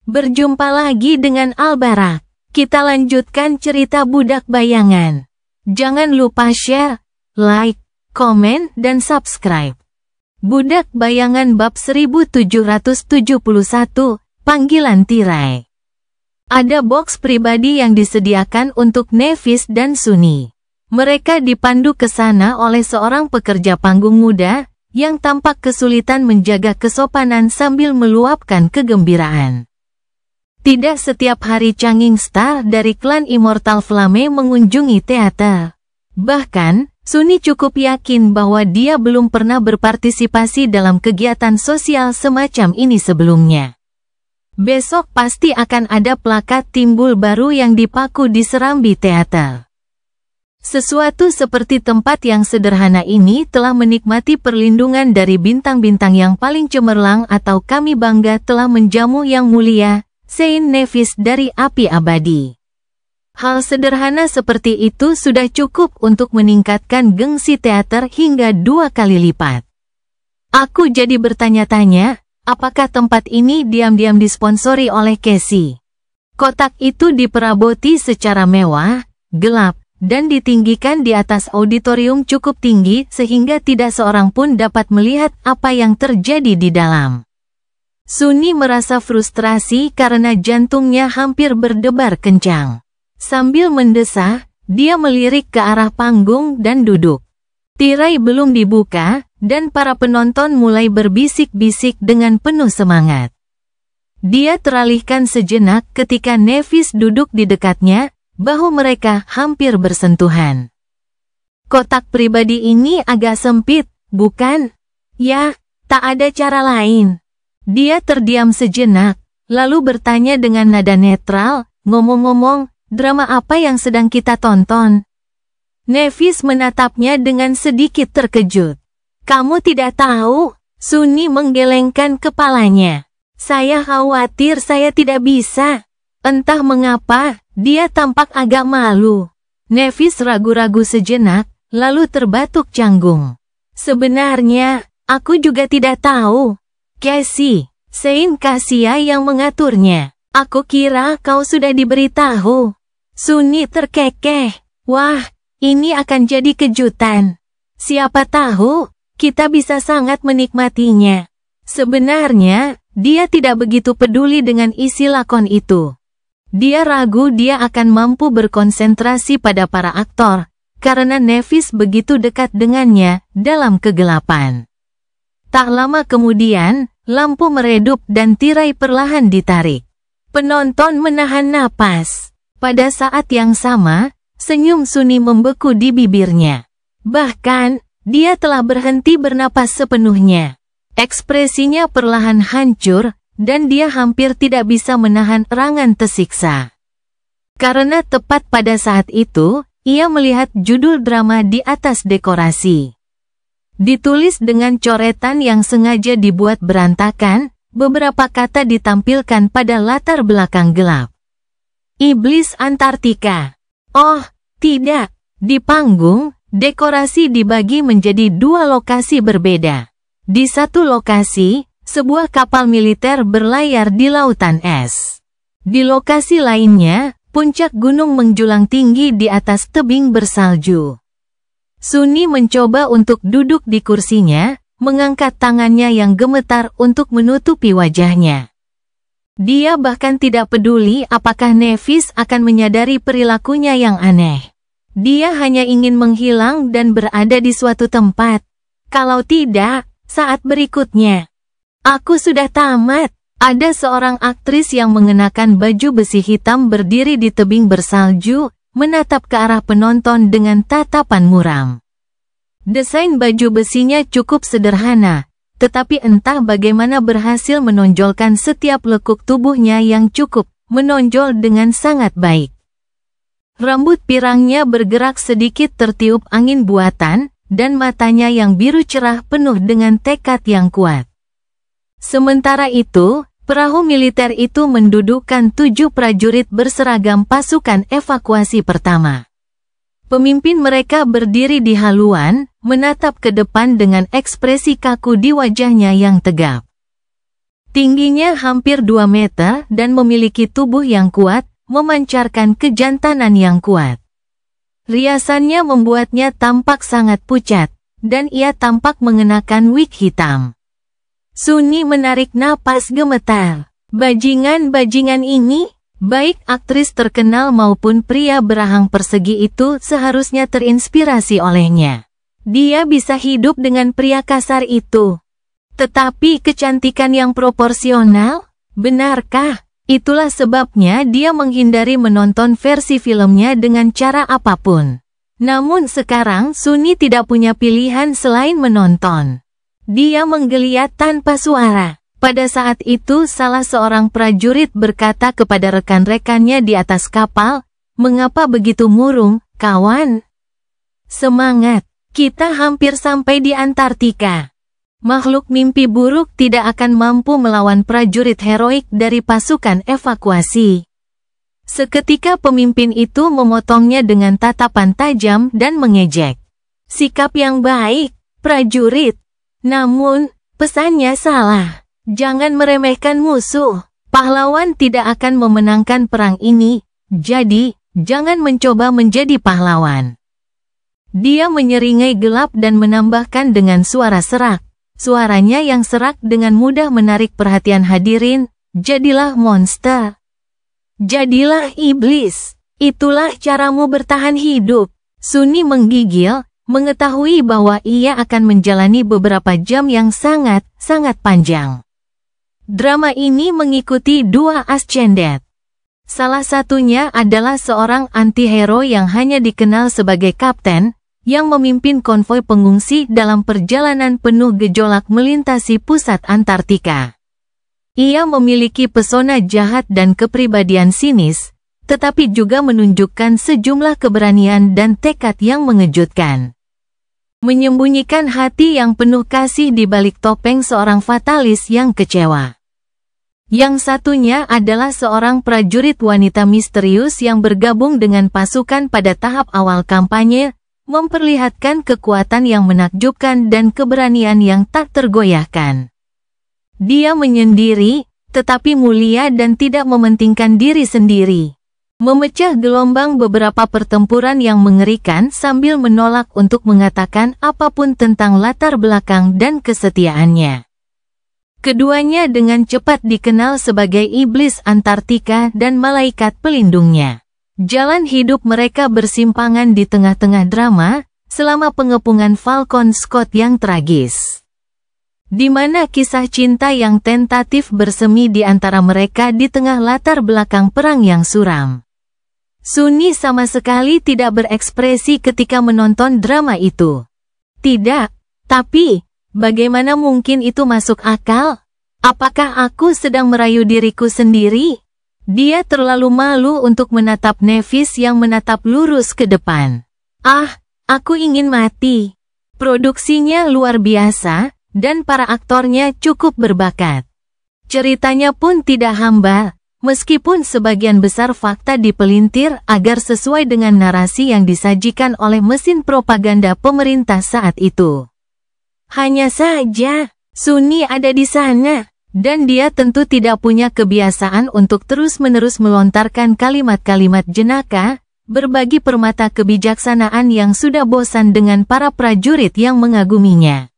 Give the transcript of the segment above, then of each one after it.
Berjumpa lagi dengan Albarak. Kita lanjutkan cerita Budak Bayangan. Jangan lupa share, like, komen, dan subscribe. Budak Bayangan bab 1771, Panggilan Tirai. Ada box pribadi yang disediakan untuk Nevis dan Sunny. Mereka dipandu ke sana oleh seorang pekerja panggung muda, yang tampak kesulitan menjaga kesopanan sambil meluapkan kegembiraan. Tidak setiap hari canging star dari klan Immortal Flame mengunjungi teater. Bahkan, Sunny cukup yakin bahwa dia belum pernah berpartisipasi dalam kegiatan sosial semacam ini sebelumnya. Besok pasti akan ada plakat timbul baru yang dipaku di serambi teater. Sesuatu seperti tempat yang sederhana ini telah menikmati perlindungan dari bintang-bintang yang paling cemerlang atau kami bangga telah menjamu yang mulia, Saint Nevis dari api abadi. Hal sederhana seperti itu sudah cukup untuk meningkatkan gengsi teater hingga 2 kali lipat. Aku jadi bertanya-tanya, apakah tempat ini diam-diam disponsori oleh Casey? Kotak itu diperaboti secara mewah, gelap, dan ditinggikan di atas auditorium cukup tinggi sehingga tidak seorang pun dapat melihat apa yang terjadi di dalam. Sunny merasa frustrasi karena jantungnya hampir berdebar kencang. Sambil mendesah, dia melirik ke arah panggung dan duduk. Tirai belum dibuka, dan para penonton mulai berbisik-bisik dengan penuh semangat. Dia teralihkan sejenak ketika Nevis duduk di dekatnya, bahu mereka hampir bersentuhan. Kotak pribadi ini agak sempit, bukan? Ya, tak ada cara lain. Dia terdiam sejenak, lalu bertanya dengan nada netral, ngomong-ngomong, drama apa yang sedang kita tonton? Nevis menatapnya dengan sedikit terkejut. Kamu tidak tahu? Sunny menggelengkan kepalanya. Saya khawatir saya tidak bisa. Entah mengapa, dia tampak agak malu. Nevis ragu-ragu sejenak, lalu terbatuk canggung. Sebenarnya, aku juga tidak tahu. Casey, Saint Cassia yang mengaturnya. Aku kira kau sudah diberitahu. Sunny terkekeh. Wah, ini akan jadi kejutan. Siapa tahu, kita bisa sangat menikmatinya. Sebenarnya, dia tidak begitu peduli dengan isi lakon itu. Dia ragu dia akan mampu berkonsentrasi pada para aktor, karena Nevis begitu dekat dengannya dalam kegelapan. Tak lama kemudian, lampu meredup dan tirai perlahan ditarik. Penonton menahan napas. Pada saat yang sama, senyum Sunny membeku di bibirnya. Bahkan, dia telah berhenti bernapas sepenuhnya. Ekspresinya perlahan hancur, dan dia hampir tidak bisa menahan erangan tersiksa. Karena tepat pada saat itu, ia melihat judul drama di atas dekorasi. Ditulis dengan coretan yang sengaja dibuat berantakan, beberapa kata ditampilkan pada latar belakang gelap. Iblis Antartika. Oh, tidak. Di panggung, dekorasi dibagi menjadi 2 lokasi berbeda. Di satu lokasi, sebuah kapal militer berlayar di lautan es. Di lokasi lainnya, puncak gunung menjulang tinggi di atas tebing bersalju. Sunny mencoba untuk duduk di kursinya, mengangkat tangannya yang gemetar untuk menutupi wajahnya. Dia bahkan tidak peduli apakah Nevis akan menyadari perilakunya yang aneh. Dia hanya ingin menghilang dan berada di suatu tempat. Kalau tidak, saat berikutnya. Aku sudah tamat. Ada seorang aktris yang mengenakan baju besi hitam berdiri di tebing bersalju, menatap ke arah penonton dengan tatapan muram. Desain baju besinya cukup sederhana, tetapi entah bagaimana berhasil menonjolkan setiap lekuk tubuhnya yang cukup menonjol dengan sangat baik. Rambut pirangnya bergerak sedikit tertiup angin buatan, dan matanya yang biru cerah penuh dengan tekad yang kuat. Sementara itu, perahu militer itu mendudukkan 7 prajurit berseragam pasukan evakuasi pertama. Pemimpin mereka berdiri di haluan, menatap ke depan dengan ekspresi kaku di wajahnya yang tegap. Tingginya hampir 2 meter dan memiliki tubuh yang kuat, memancarkan kejantanan yang kuat. Riasannya membuatnya tampak sangat pucat, dan ia tampak mengenakan wig hitam. Sunni menarik napas gemetar. Bajingan-bajingan ini, baik aktris terkenal maupun pria berahang persegi itu seharusnya terinspirasi olehnya. Dia bisa hidup dengan pria kasar itu. Tetapi kecantikan yang proporsional? Benarkah? Itulah sebabnya dia menghindari menonton versi filmnya dengan cara apapun. Namun sekarang Sunni tidak punya pilihan selain menonton. Dia menggeliat tanpa suara. Pada saat itu salah seorang prajurit berkata kepada rekan-rekannya di atas kapal, "Mengapa begitu murung, kawan? Semangat, kita hampir sampai di Antartika." Makhluk mimpi buruk tidak akan mampu melawan prajurit heroik dari pasukan evakuasi. Seketika pemimpin itu memotongnya dengan tatapan tajam dan mengejek. "Sikap yang baik, prajurit. Namun, pesannya salah. Jangan meremehkan musuh. Pahlawan tidak akan memenangkan perang ini, jadi, jangan mencoba menjadi pahlawan." Dia menyeringai gelap dan menambahkan dengan suara serak. Suaranya yang serak dengan mudah menarik perhatian hadirin, "Jadilah monster. Jadilah iblis. Itulah caramu bertahan hidup." Sunni menggigil, mengetahui bahwa ia akan menjalani beberapa jam yang sangat panjang. Drama ini mengikuti 2 ascendet. Salah satunya adalah seorang anti-hero yang hanya dikenal sebagai kapten, yang memimpin konvoi pengungsi dalam perjalanan penuh gejolak melintasi pusat Antartika. Ia memiliki pesona jahat dan kepribadian sinis, tetapi juga menunjukkan sejumlah keberanian dan tekad yang mengejutkan. Menyembunyikan hati yang penuh kasih di balik topeng seorang fatalis yang kecewa. Yang satunya adalah seorang prajurit wanita misterius yang bergabung dengan pasukan pada tahap awal kampanye, memperlihatkan kekuatan yang menakjubkan dan keberanian yang tak tergoyahkan. Dia menyendiri, tetapi mulia dan tidak mementingkan diri sendiri. Memecah gelombang beberapa pertempuran yang mengerikan sambil menolak untuk mengatakan apapun tentang latar belakang dan kesetiaannya. Keduanya dengan cepat dikenal sebagai iblis Antartika dan malaikat pelindungnya. Jalan hidup mereka bersimpangan di tengah-tengah drama, selama pengepungan Falcon Scott yang tragis. Di mana kisah cinta yang tentatif bersemi di antara mereka di tengah latar belakang perang yang suram. Sunni sama sekali tidak berekspresi ketika menonton drama itu. Tidak, tapi, bagaimana mungkin itu masuk akal? Apakah aku sedang merayu diriku sendiri? Dia terlalu malu untuk menatap Nevis yang menatap lurus ke depan. "Ah, aku ingin mati." Produksinya luar biasa, dan para aktornya cukup berbakat. Ceritanya pun tidak hambar, meskipun sebagian besar fakta dipelintir agar sesuai dengan narasi yang disajikan oleh mesin propaganda pemerintah saat itu. Hanya saja, Sunni ada di sana. Dan dia tentu tidak punya kebiasaan untuk terus-menerus melontarkan kalimat-kalimat jenaka, berbagi permata kebijaksanaan yang sudah bosan dengan para prajurit yang mengaguminya.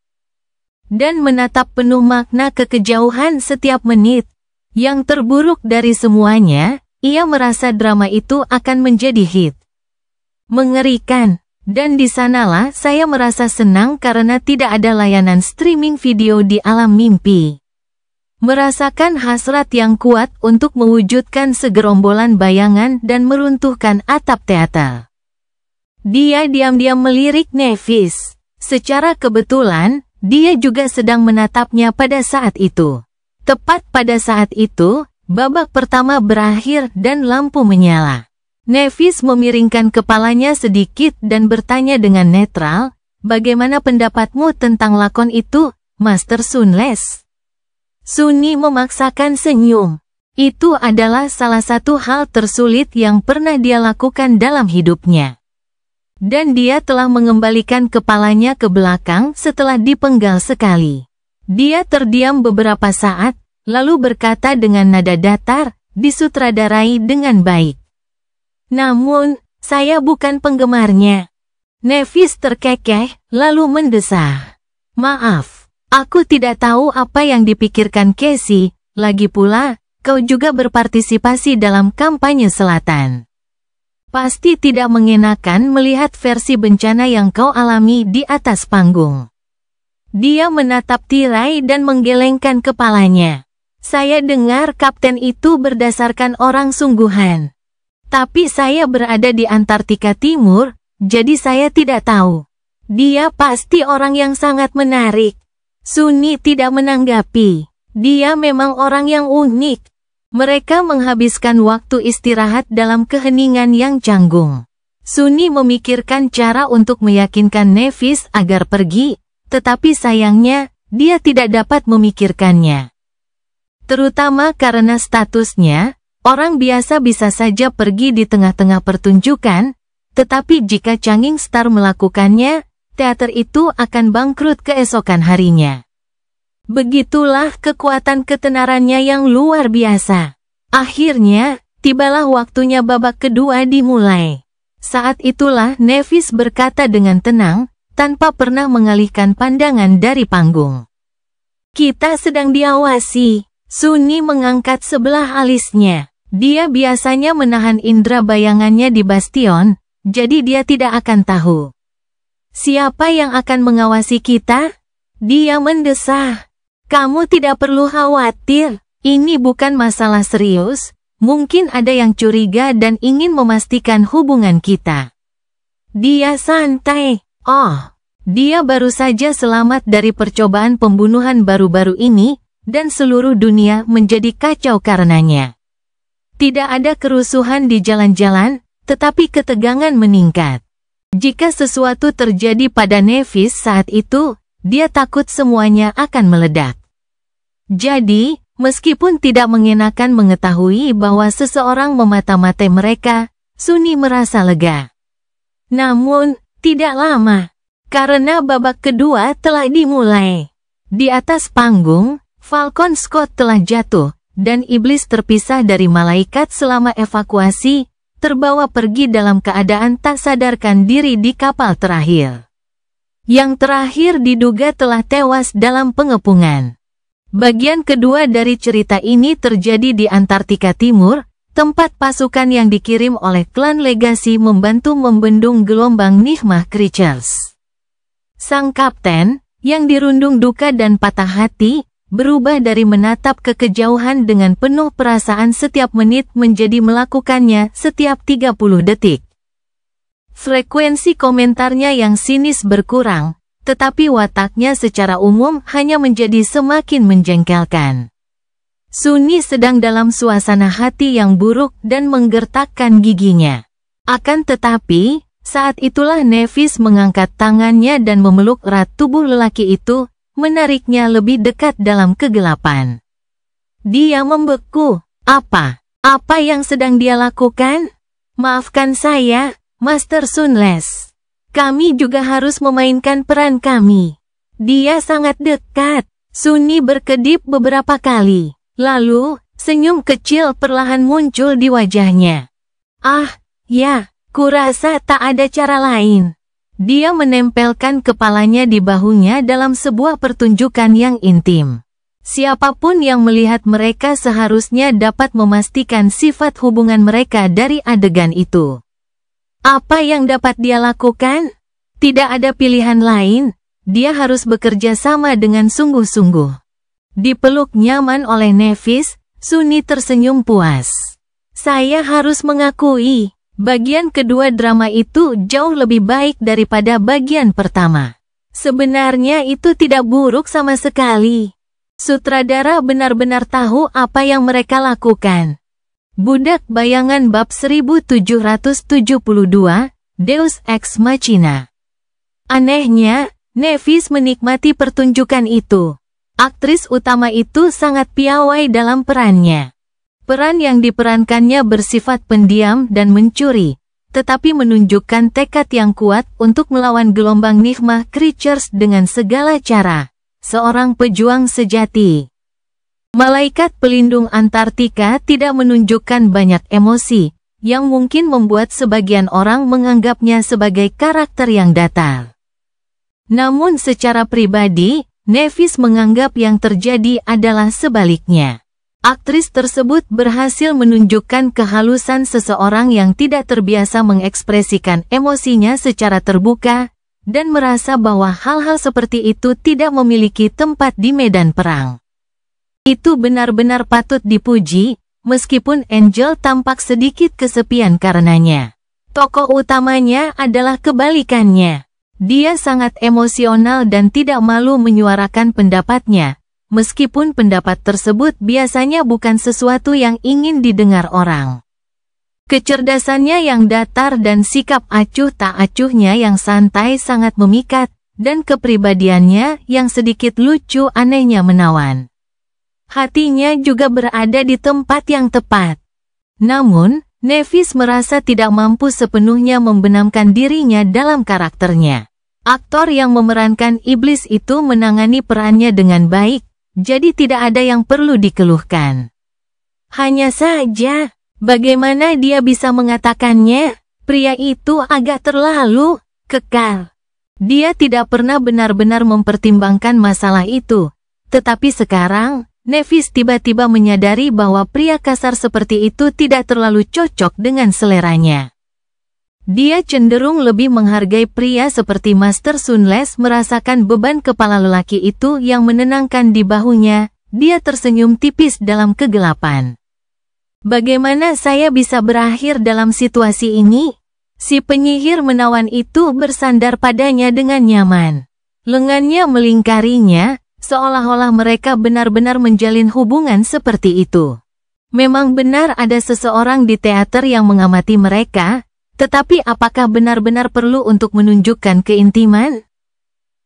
Dan menatap penuh makna ke kejauhan setiap menit. Yang terburuk dari semuanya, ia merasa drama itu akan menjadi hit. Mengerikan, dan di sanalah saya merasa senang karena tidak ada layanan streaming video di alam mimpi. Merasakan hasrat yang kuat untuk mewujudkan segerombolan bayangan dan meruntuhkan atap teater. Dia diam-diam melirik Nevis. Secara kebetulan, dia juga sedang menatapnya pada saat itu. Tepat pada saat itu, babak pertama berakhir dan lampu menyala. Nevis memiringkan kepalanya sedikit dan bertanya dengan netral, "Bagaimana pendapatmu tentang lakon itu, Master Sunles?" Sunni memaksakan senyum. Itu adalah salah satu hal tersulit yang pernah dia lakukan dalam hidupnya. Dan dia telah mengembalikan kepalanya ke belakang setelah dipenggal sekali. Dia terdiam beberapa saat, lalu berkata dengan nada datar, disutradarai dengan baik. Namun, saya bukan penggemarnya. Nevis terkekeh, lalu mendesah. Maaf, aku tidak tahu apa yang dipikirkan Casey, lagi pula, kau juga berpartisipasi dalam kampanye selatan. Pasti tidak mengenakan melihat versi bencana yang kau alami di atas panggung. Dia menatap tirai dan menggelengkan kepalanya. Saya dengar kapten itu berdasarkan orang sungguhan. Tapi saya berada di Antartika Timur, jadi saya tidak tahu. Dia pasti orang yang sangat menarik. Sunny tidak menanggapi. Dia memang orang yang unik. Mereka menghabiskan waktu istirahat dalam keheningan yang canggung. Sunny memikirkan cara untuk meyakinkan Nevis agar pergi, tetapi sayangnya, dia tidak dapat memikirkannya. Terutama karena statusnya, orang biasa bisa saja pergi di tengah-tengah pertunjukan, tetapi jika Changing Star melakukannya, teater itu akan bangkrut keesokan harinya. Begitulah kekuatan ketenarannya yang luar biasa. Akhirnya, tibalah waktunya babak kedua dimulai. Saat itulah Nevis berkata dengan tenang, tanpa pernah mengalihkan pandangan dari panggung. Kita sedang diawasi. Sunny mengangkat sebelah alisnya. Dia biasanya menahan indera bayangannya di bastion, jadi dia tidak akan tahu. Siapa yang akan mengawasi kita? Dia mendesah. Kamu tidak perlu khawatir, ini bukan masalah serius, mungkin ada yang curiga dan ingin memastikan hubungan kita. Dia santai. Oh, dia baru saja selamat dari percobaan pembunuhan baru-baru ini, dan seluruh dunia menjadi kacau karenanya. Tidak ada kerusuhan di jalan-jalan, tetapi ketegangan meningkat. Jika sesuatu terjadi pada Nevis saat itu, dia takut semuanya akan meledak. Jadi, meskipun tidak mengenakan mengetahui bahwa seseorang memata-matai mereka, Sunny merasa lega. Namun, tidak lama, karena babak kedua telah dimulai. Di atas panggung, Falcon Scott telah jatuh, dan iblis terpisah dari malaikat selama evakuasi, terbawa pergi dalam keadaan tak sadarkan diri di kapal terakhir. Yang terakhir diduga telah tewas dalam pengepungan. Bagian kedua dari cerita ini terjadi di Antartika Timur, tempat pasukan yang dikirim oleh klan Legacy membantu membendung gelombang Nigma Creatures. Sang kapten, yang dirundung duka dan patah hati, berubah dari menatap ke kejauhan dengan penuh perasaan setiap menit menjadi melakukannya setiap 30 detik. Frekuensi komentarnya yang sinis berkurang, tetapi wataknya secara umum hanya menjadi semakin menjengkelkan. Sunny sedang dalam suasana hati yang buruk dan menggertakkan giginya. Akan tetapi, saat itulah Nevis mengangkat tangannya dan memeluk erat tubuh lelaki itu, menariknya lebih dekat dalam kegelapan. Dia membeku. Apa yang sedang dia lakukan? Maafkan saya, Master Sunless. Kami juga harus memainkan peran kami. Dia sangat dekat. Sunny berkedip beberapa kali. Lalu, senyum kecil perlahan muncul di wajahnya. Ya, kurasa tak ada cara lain. Dia menempelkan kepalanya di bahunya dalam sebuah pertunjukan yang intim. Siapapun yang melihat mereka seharusnya dapat memastikan sifat hubungan mereka dari adegan itu. Apa yang dapat dia lakukan? Tidak ada pilihan lain, dia harus bekerja sama dengan sungguh-sungguh. Dipeluk nyaman oleh Nevis, Sunny tersenyum puas. Saya harus mengakui, bagian kedua drama itu jauh lebih baik daripada bagian pertama. Sebenarnya itu tidak buruk sama sekali. Sutradara benar-benar tahu apa yang mereka lakukan. Budak Bayangan bab 1772, Deus Ex Machina. Anehnya, Nevis menikmati pertunjukan itu. Aktris utama itu sangat piawai dalam perannya. Peran yang diperankannya bersifat pendiam dan mencuri, tetapi menunjukkan tekad yang kuat untuk melawan gelombang Nigma Creatures dengan segala cara. Seorang pejuang sejati. Malaikat pelindung Antartika tidak menunjukkan banyak emosi, yang mungkin membuat sebagian orang menganggapnya sebagai karakter yang datar. Namun secara pribadi, Nevis menganggap yang terjadi adalah sebaliknya. Aktris tersebut berhasil menunjukkan kehalusan seseorang yang tidak terbiasa mengekspresikan emosinya secara terbuka, dan merasa bahwa hal-hal seperti itu tidak memiliki tempat di medan perang. Itu benar-benar patut dipuji, meskipun Angel tampak sedikit kesepian karenanya. Tokoh utamanya adalah kebalikannya. Dia sangat emosional dan tidak malu menyuarakan pendapatnya, meskipun pendapat tersebut biasanya bukan sesuatu yang ingin didengar orang. Kecerdasannya yang datar dan sikap acuh tak acuhnya yang santai sangat memikat, dan kepribadiannya yang sedikit lucu anehnya menawan. Hatinya juga berada di tempat yang tepat. Namun, Nevis merasa tidak mampu sepenuhnya membenamkan dirinya dalam karakternya. Aktor yang memerankan iblis itu menangani perannya dengan baik, jadi tidak ada yang perlu dikeluhkan. Hanya saja, bagaimana dia bisa mengatakannya? Pria itu agak terlalu kekal. Dia tidak pernah benar-benar mempertimbangkan masalah itu, tetapi sekarang, Nevis tiba-tiba menyadari bahwa pria kasar seperti itu tidak terlalu cocok dengan seleranya. Dia cenderung lebih menghargai pria seperti Master Sunless. Merasakan beban kepala lelaki itu yang menenangkan di bahunya, dia tersenyum tipis dalam kegelapan. Bagaimana saya bisa berakhir dalam situasi ini? Si penyihir menawan itu bersandar padanya dengan nyaman. Lengannya melingkarinya, seolah-olah mereka benar-benar menjalin hubungan seperti itu. Memang benar ada seseorang di teater yang mengamati mereka, tetapi apakah benar-benar perlu untuk menunjukkan keintiman?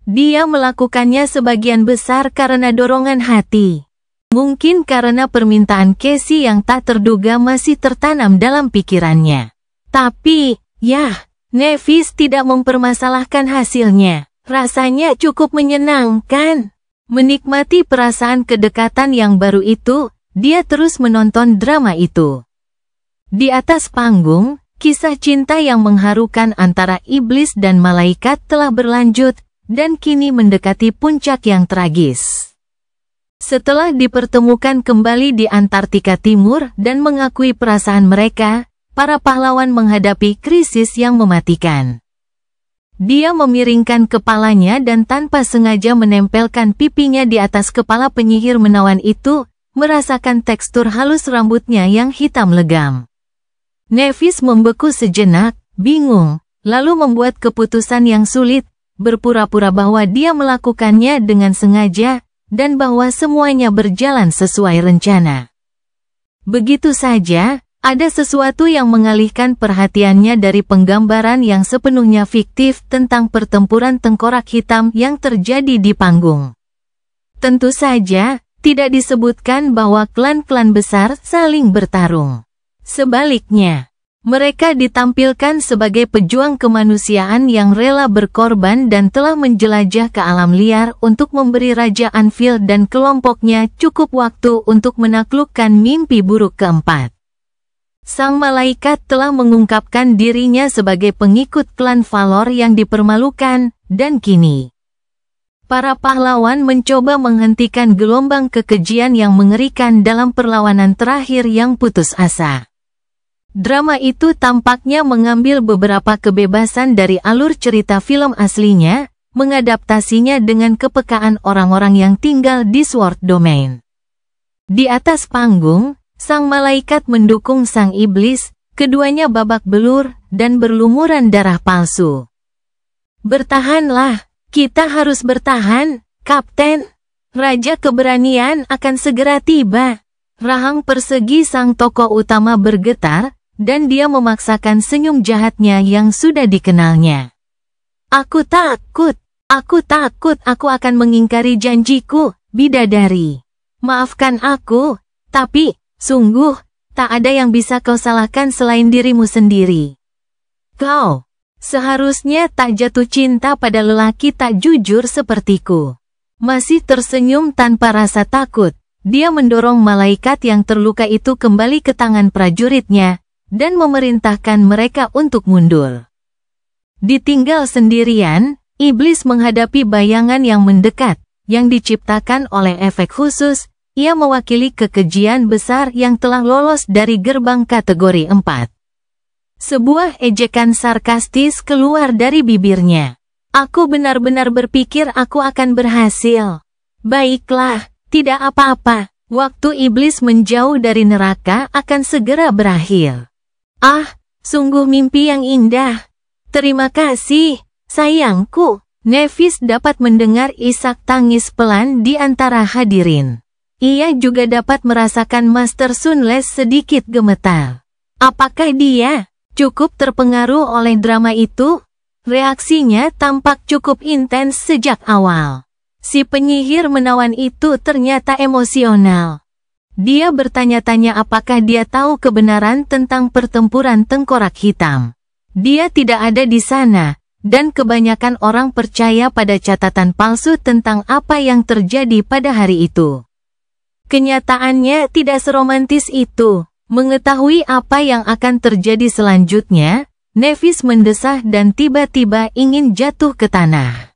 Dia melakukannya sebagian besar karena dorongan hati. Mungkin karena permintaan Casey yang tak terduga masih tertanam dalam pikirannya. Tapi, Nevis tidak mempermasalahkan hasilnya. Rasanya cukup menyenangkan. Menikmati perasaan kedekatan yang baru itu, dia terus menonton drama itu. Di atas panggung, kisah cinta yang mengharukan antara iblis dan malaikat telah berlanjut, dan kini mendekati puncak yang tragis. Setelah dipertemukan kembali di Antartika Timur dan mengakui perasaan mereka, para pahlawan menghadapi krisis yang mematikan. Dia memiringkan kepalanya dan tanpa sengaja menempelkan pipinya di atas kepala penyihir menawan itu, merasakan tekstur halus rambutnya yang hitam legam. Nevis membeku sejenak, bingung, lalu membuat keputusan yang sulit, berpura-pura bahwa dia melakukannya dengan sengaja, dan bahwa semuanya berjalan sesuai rencana. Begitu saja, ada sesuatu yang mengalihkan perhatiannya dari penggambaran yang sepenuhnya fiktif tentang pertempuran tengkorak hitam yang terjadi di panggung. Tentu saja, tidak disebutkan bahwa klan-klan besar saling bertarung. Sebaliknya, mereka ditampilkan sebagai pejuang kemanusiaan yang rela berkorban dan telah menjelajah ke alam liar untuk memberi Raja Anvil dan kelompoknya cukup waktu untuk menaklukkan mimpi buruk keempat. Sang malaikat telah mengungkapkan dirinya sebagai pengikut klan Valor yang dipermalukan, dan kini para pahlawan mencoba menghentikan gelombang kekejian yang mengerikan dalam perlawanan terakhir yang putus asa. Drama itu tampaknya mengambil beberapa kebebasan dari alur cerita film aslinya, mengadaptasinya dengan kepekaan orang-orang yang tinggal di Sword Domain. Di atas panggung, sang malaikat mendukung sang iblis, keduanya babak belur dan berlumuran darah palsu. Bertahanlah, kita harus bertahan, Kapten. Raja Keberanian akan segera tiba. Rahang persegi sang tokoh utama bergetar, dan dia memaksakan senyum jahatnya yang sudah dikenalnya. Aku takut aku akan mengingkari janjiku, bidadari. Maafkan aku, tapi, sungguh, tak ada yang bisa kau salahkan selain dirimu sendiri. Kau seharusnya tak jatuh cinta pada lelaki tak jujur sepertiku. Masih tersenyum tanpa rasa takut, dia mendorong malaikat yang terluka itu kembali ke tangan prajuritnya, dan memerintahkan mereka untuk mundur. Ditinggal sendirian, iblis menghadapi bayangan yang mendekat, yang diciptakan oleh efek khusus. Ia mewakili kekejian besar yang telah lolos dari gerbang kategori 4. Sebuah ejekan sarkastis keluar dari bibirnya. Aku benar-benar berpikir aku akan berhasil. Baiklah, tidak apa-apa. Waktu iblis menjauh dari neraka akan segera berakhir. Ah, sungguh mimpi yang indah. Terima kasih, sayangku. Nephis dapat mendengar isak tangis pelan di antara hadirin. Ia juga dapat merasakan Master Sunless sedikit gemetar. Apakah dia cukup terpengaruh oleh drama itu? Reaksinya tampak cukup intens sejak awal. Si penyihir menawan itu ternyata emosional. Dia bertanya-tanya apakah dia tahu kebenaran tentang pertempuran tengkorak hitam. Dia tidak ada di sana, dan kebanyakan orang percaya pada catatan palsu tentang apa yang terjadi pada hari itu. Kenyataannya tidak seromantis itu. Mengetahui apa yang akan terjadi selanjutnya, Nephis mendesah dan tiba-tiba ingin jatuh ke tanah.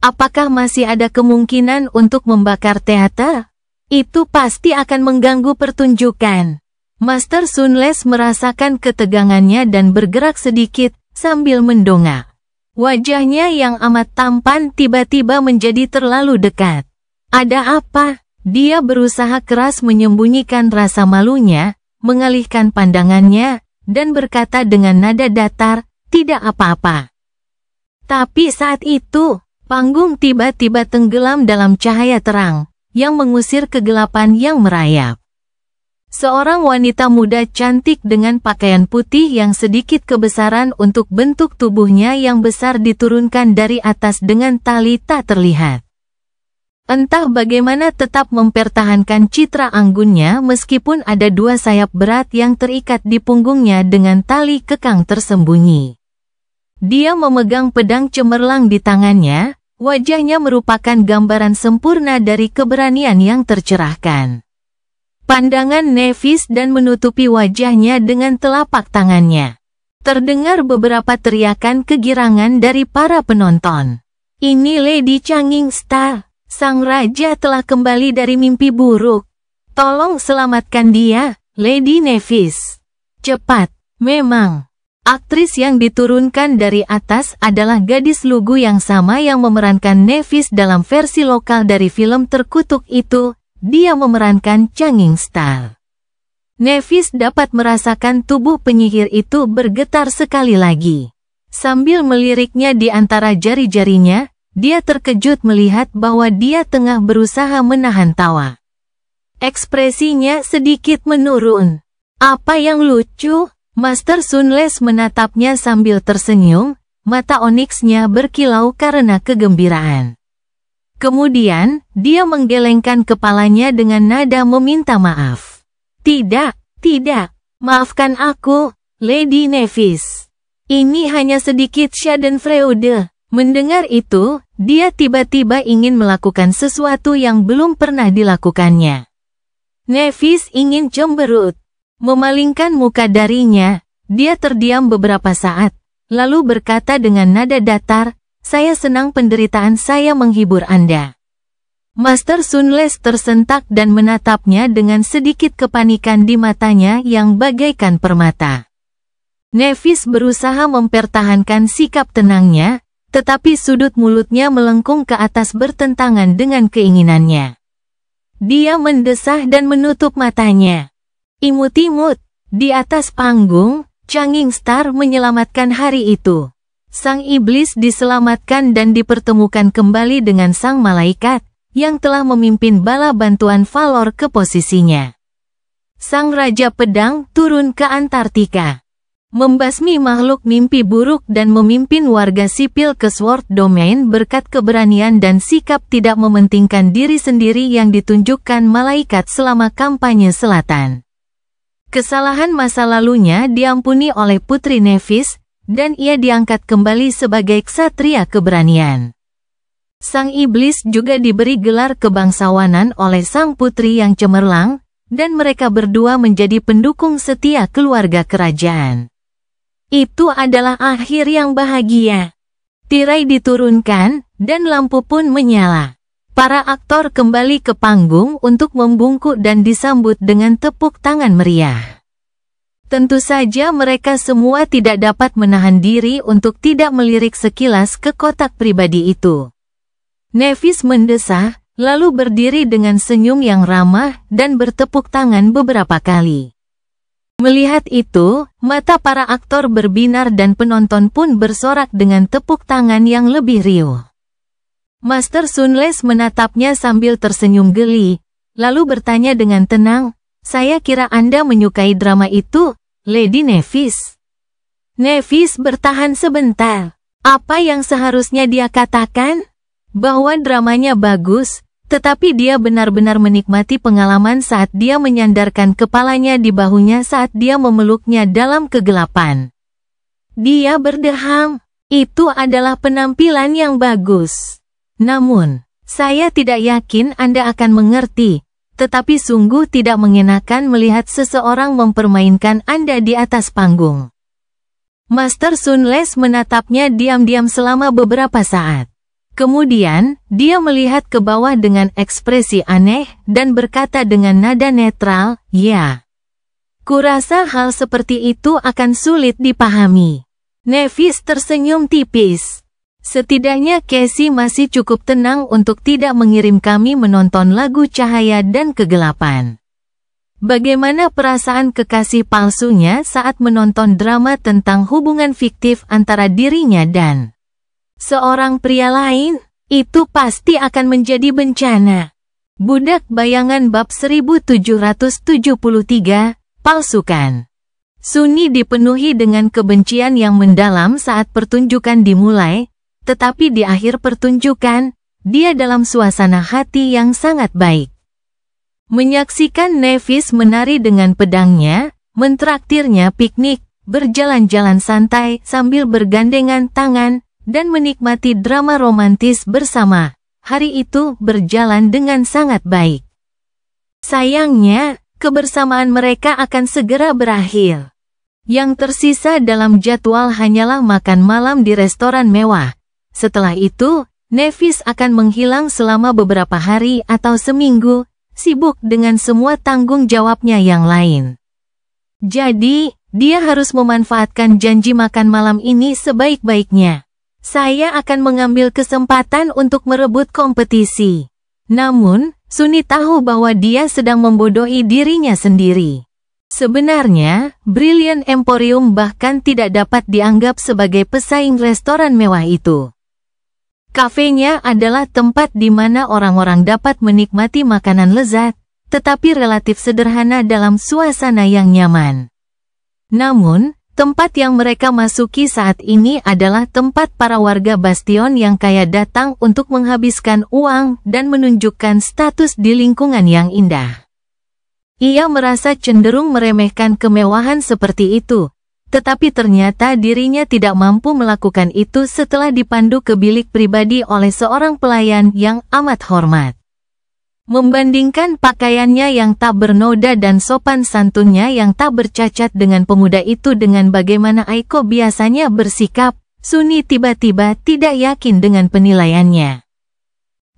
Apakah masih ada kemungkinan untuk membakar teater? Itu pasti akan mengganggu pertunjukan. Master Sunless merasakan ketegangannya dan bergerak sedikit sambil mendongak. Wajahnya yang amat tampan tiba-tiba menjadi terlalu dekat. Ada apa? Dia berusaha keras menyembunyikan rasa malunya, mengalihkan pandangannya, dan berkata dengan nada datar, tidak apa-apa. Tapi saat itu, panggung tiba-tiba tenggelam dalam cahaya terang, yang mengusir kegelapan yang merayap. Seorang wanita muda cantik dengan pakaian putih yang sedikit kebesaran untuk bentuk tubuhnya yang besar diturunkan dari atas dengan tali tak terlihat. Entah bagaimana tetap mempertahankan citra anggunnya meskipun ada dua sayap berat yang terikat di punggungnya dengan tali kekang tersembunyi. Dia memegang pedang cemerlang di tangannya, wajahnya merupakan gambaran sempurna dari keberanian yang tercerahkan. Pandangan Nephis dan menutupi wajahnya dengan telapak tangannya. Terdengar beberapa teriakan kegirangan dari para penonton. Ini Lady Changing Star. Sang raja telah kembali dari mimpi buruk. Tolong selamatkan dia, Lady Nephis. Cepat, memang. Aktris yang diturunkan dari atas adalah gadis lugu yang sama yang memerankan Nephis dalam versi lokal dari film terkutuk itu. Dia memerankan Changing Star. Nephis dapat merasakan tubuh penyihir itu bergetar sekali lagi. Sambil meliriknya di antara jari-jarinya, dia terkejut melihat bahwa dia tengah berusaha menahan tawa. Ekspresinya sedikit menurun. Apa yang lucu? Master Sunless menatapnya sambil tersenyum, mata oniksnya berkilau karena kegembiraan. Kemudian, dia menggelengkan kepalanya dengan nada meminta maaf. Tidak, maafkan aku, Lady Nephis. Ini hanya sedikit schadenfreude. Mendengar itu, dia tiba-tiba ingin melakukan sesuatu yang belum pernah dilakukannya. Nephis ingin cemberut. Memalingkan muka darinya, dia terdiam beberapa saat, lalu berkata dengan nada datar, saya senang penderitaan saya menghibur Anda. Master Sunless tersentak dan menatapnya dengan sedikit kepanikan di matanya yang bagaikan permata. Nephis berusaha mempertahankan sikap tenangnya, tetapi sudut mulutnya melengkung ke atas bertentangan dengan keinginannya. Dia mendesah dan menutup matanya. Imut-imut, di atas panggung, Changing Star menyelamatkan hari itu. Sang iblis diselamatkan dan dipertemukan kembali dengan sang malaikat, yang telah memimpin bala bantuan Valor ke posisinya. Sang Raja Pedang turun ke Antartika. Membasmi makhluk mimpi buruk dan memimpin warga sipil ke Sword Domain berkat keberanian dan sikap tidak mementingkan diri sendiri yang ditunjukkan malaikat selama kampanye selatan. Kesalahan masa lalunya diampuni oleh Putri Nephis, dan ia diangkat kembali sebagai ksatria keberanian. Sang iblis juga diberi gelar kebangsawanan oleh sang putri yang cemerlang, dan mereka berdua menjadi pendukung setia keluarga kerajaan. Itu adalah akhir yang bahagia. Tirai diturunkan, dan lampu pun menyala. Para aktor kembali ke panggung untuk membungkuk dan disambut dengan tepuk tangan meriah. Tentu saja mereka semua tidak dapat menahan diri untuk tidak melirik sekilas ke kotak pribadi itu. Nevis mendesah, lalu berdiri dengan senyum yang ramah dan bertepuk tangan beberapa kali. Melihat itu, mata para aktor berbinar dan penonton pun bersorak dengan tepuk tangan yang lebih riuh. Master Sunles menatapnya sambil tersenyum geli, lalu bertanya dengan tenang, "Saya kira Anda menyukai drama itu, Lady Nevis." Nevis bertahan sebentar. Apa yang seharusnya dia katakan? Bahwa dramanya bagus, tetapi dia benar-benar menikmati pengalaman saat dia menyandarkan kepalanya di bahunya saat dia memeluknya dalam kegelapan. Dia berdeham, itu adalah penampilan yang bagus. Namun, saya tidak yakin Anda akan mengerti, tetapi sungguh tidak mengenakan melihat seseorang mempermainkan Anda di atas panggung. Master Sunles menatapnya diam-diam selama beberapa saat. Kemudian, dia melihat ke bawah dengan ekspresi aneh dan berkata dengan nada netral, "Ya. Kurasa hal seperti itu akan sulit dipahami." Nevis tersenyum tipis. Setidaknya Casey masih cukup tenang untuk tidak mengirim kami menonton lagu cahaya dan kegelapan. Bagaimana perasaan kekasih palsunya saat menonton drama tentang hubungan fiktif antara dirinya dan seorang pria lain? Itu pasti akan menjadi bencana. Budak Bayangan bab 1773, palsukan. Sunni dipenuhi dengan kebencian yang mendalam saat pertunjukan dimulai, tetapi di akhir pertunjukan, dia dalam suasana hati yang sangat baik. Menyaksikan Nevis menari dengan pedangnya, mentraktirnya piknik, berjalan-jalan santai sambil bergandengan tangan, dan menikmati drama romantis bersama. Hari itu berjalan dengan sangat baik. Sayangnya, kebersamaan mereka akan segera berakhir. Yang tersisa dalam jadwal hanyalah makan malam di restoran mewah. Setelah itu, Nevis akan menghilang selama beberapa hari atau seminggu, sibuk dengan semua tanggung jawabnya yang lain. Jadi, dia harus memanfaatkan janji makan malam ini sebaik-baiknya. Saya akan mengambil kesempatan untuk merebut kompetisi. Namun, Sunni tahu bahwa dia sedang membodohi dirinya sendiri. Sebenarnya, Brilliant Emporium bahkan tidak dapat dianggap sebagai pesaing restoran mewah itu. Kafenya adalah tempat di mana orang-orang dapat menikmati makanan lezat, tetapi relatif sederhana dalam suasana yang nyaman. Namun, tempat yang mereka masuki saat ini adalah tempat para warga Bastion yang kaya datang untuk menghabiskan uang dan menunjukkan status di lingkungan yang indah. Ia merasa cenderung meremehkan kemewahan seperti itu, tetapi ternyata dirinya tidak mampu melakukan itu setelah dipandu ke bilik pribadi oleh seorang pelayan yang amat hormat. Membandingkan pakaiannya yang tak bernoda dan sopan santunnya yang tak bercacat dengan pemuda itu dengan bagaimana Aiko biasanya bersikap, Sunni tiba-tiba tidak yakin dengan penilaiannya.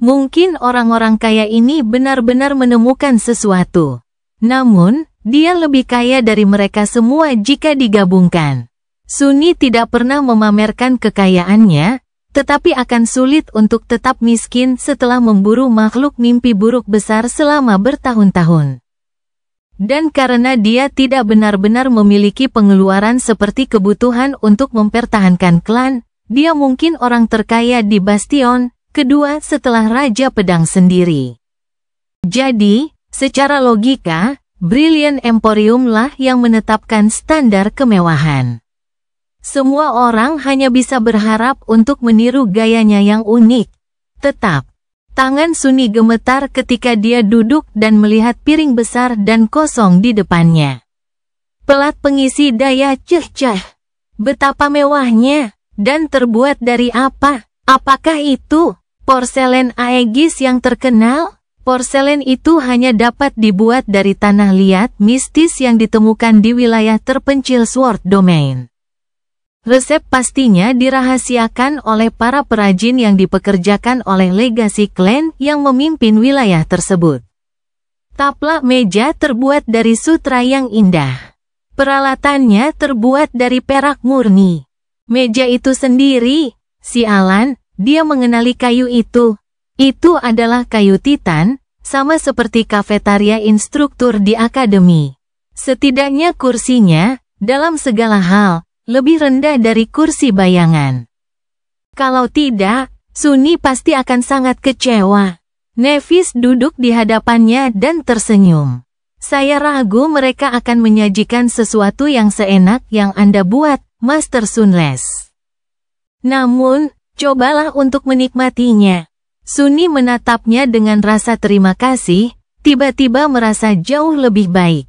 Mungkin orang-orang kaya ini benar-benar menemukan sesuatu. Namun, dia lebih kaya dari mereka semua jika digabungkan. Sunni tidak pernah memamerkan kekayaannya, tetapi akan sulit untuk tetap miskin setelah memburu makhluk mimpi buruk besar selama bertahun-tahun. Dan karena dia tidak benar-benar memiliki pengeluaran seperti kebutuhan untuk mempertahankan klan, dia mungkin orang terkaya di Bastion, kedua setelah Raja Pedang sendiri. Jadi, secara logika, Brilliant Emporium lah yang menetapkan standar kemewahan. Semua orang hanya bisa berharap untuk meniru gayanya yang unik. Tetap, tangan Sunni gemetar ketika dia duduk dan melihat piring besar dan kosong di depannya. Pelat pengisi daya ceh-ceh. Betapa mewahnya, dan terbuat dari apa? Apakah itu Porselen Aegis yang terkenal? Porselen itu hanya dapat dibuat dari tanah liat mistis yang ditemukan di wilayah terpencil Sword Domain. Resep pastinya dirahasiakan oleh para perajin yang dipekerjakan oleh legasi klan yang memimpin wilayah tersebut. Taplak meja terbuat dari sutra yang indah. Peralatannya terbuat dari perak murni. Meja itu sendiri, sialan, dia mengenali kayu itu. Itu adalah kayu titan, sama seperti kafetaria instruktur di akademi. Setidaknya kursinya, dalam segala hal, lebih rendah dari kursi bayangan. Kalau tidak, Sunny pasti akan sangat kecewa. Nevis duduk di hadapannya dan tersenyum. Saya ragu mereka akan menyajikan sesuatu yang seenak yang Anda buat, Master Sunless. Namun, cobalah untuk menikmatinya. Sunny menatapnya dengan rasa terima kasih, tiba-tiba merasa jauh lebih baik.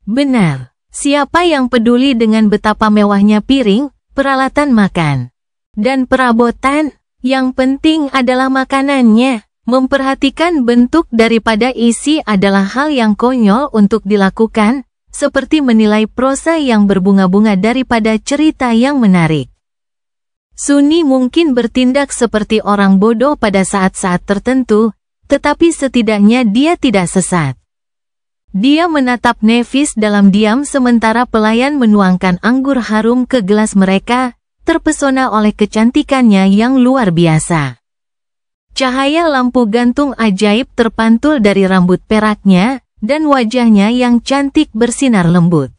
Benar, siapa yang peduli dengan betapa mewahnya piring, peralatan makan, dan perabotan? Yang penting adalah makanannya. Memperhatikan bentuk daripada isi adalah hal yang konyol untuk dilakukan, seperti menilai prosa yang berbunga-bunga daripada cerita yang menarik. Sunny mungkin bertindak seperti orang bodoh pada saat-saat tertentu, tetapi setidaknya dia tidak sesat. Dia menatap Nevis dalam diam sementara pelayan menuangkan anggur harum ke gelas mereka, terpesona oleh kecantikannya yang luar biasa. Cahaya lampu gantung ajaib terpantul dari rambut peraknya, dan wajahnya yang cantik bersinar lembut.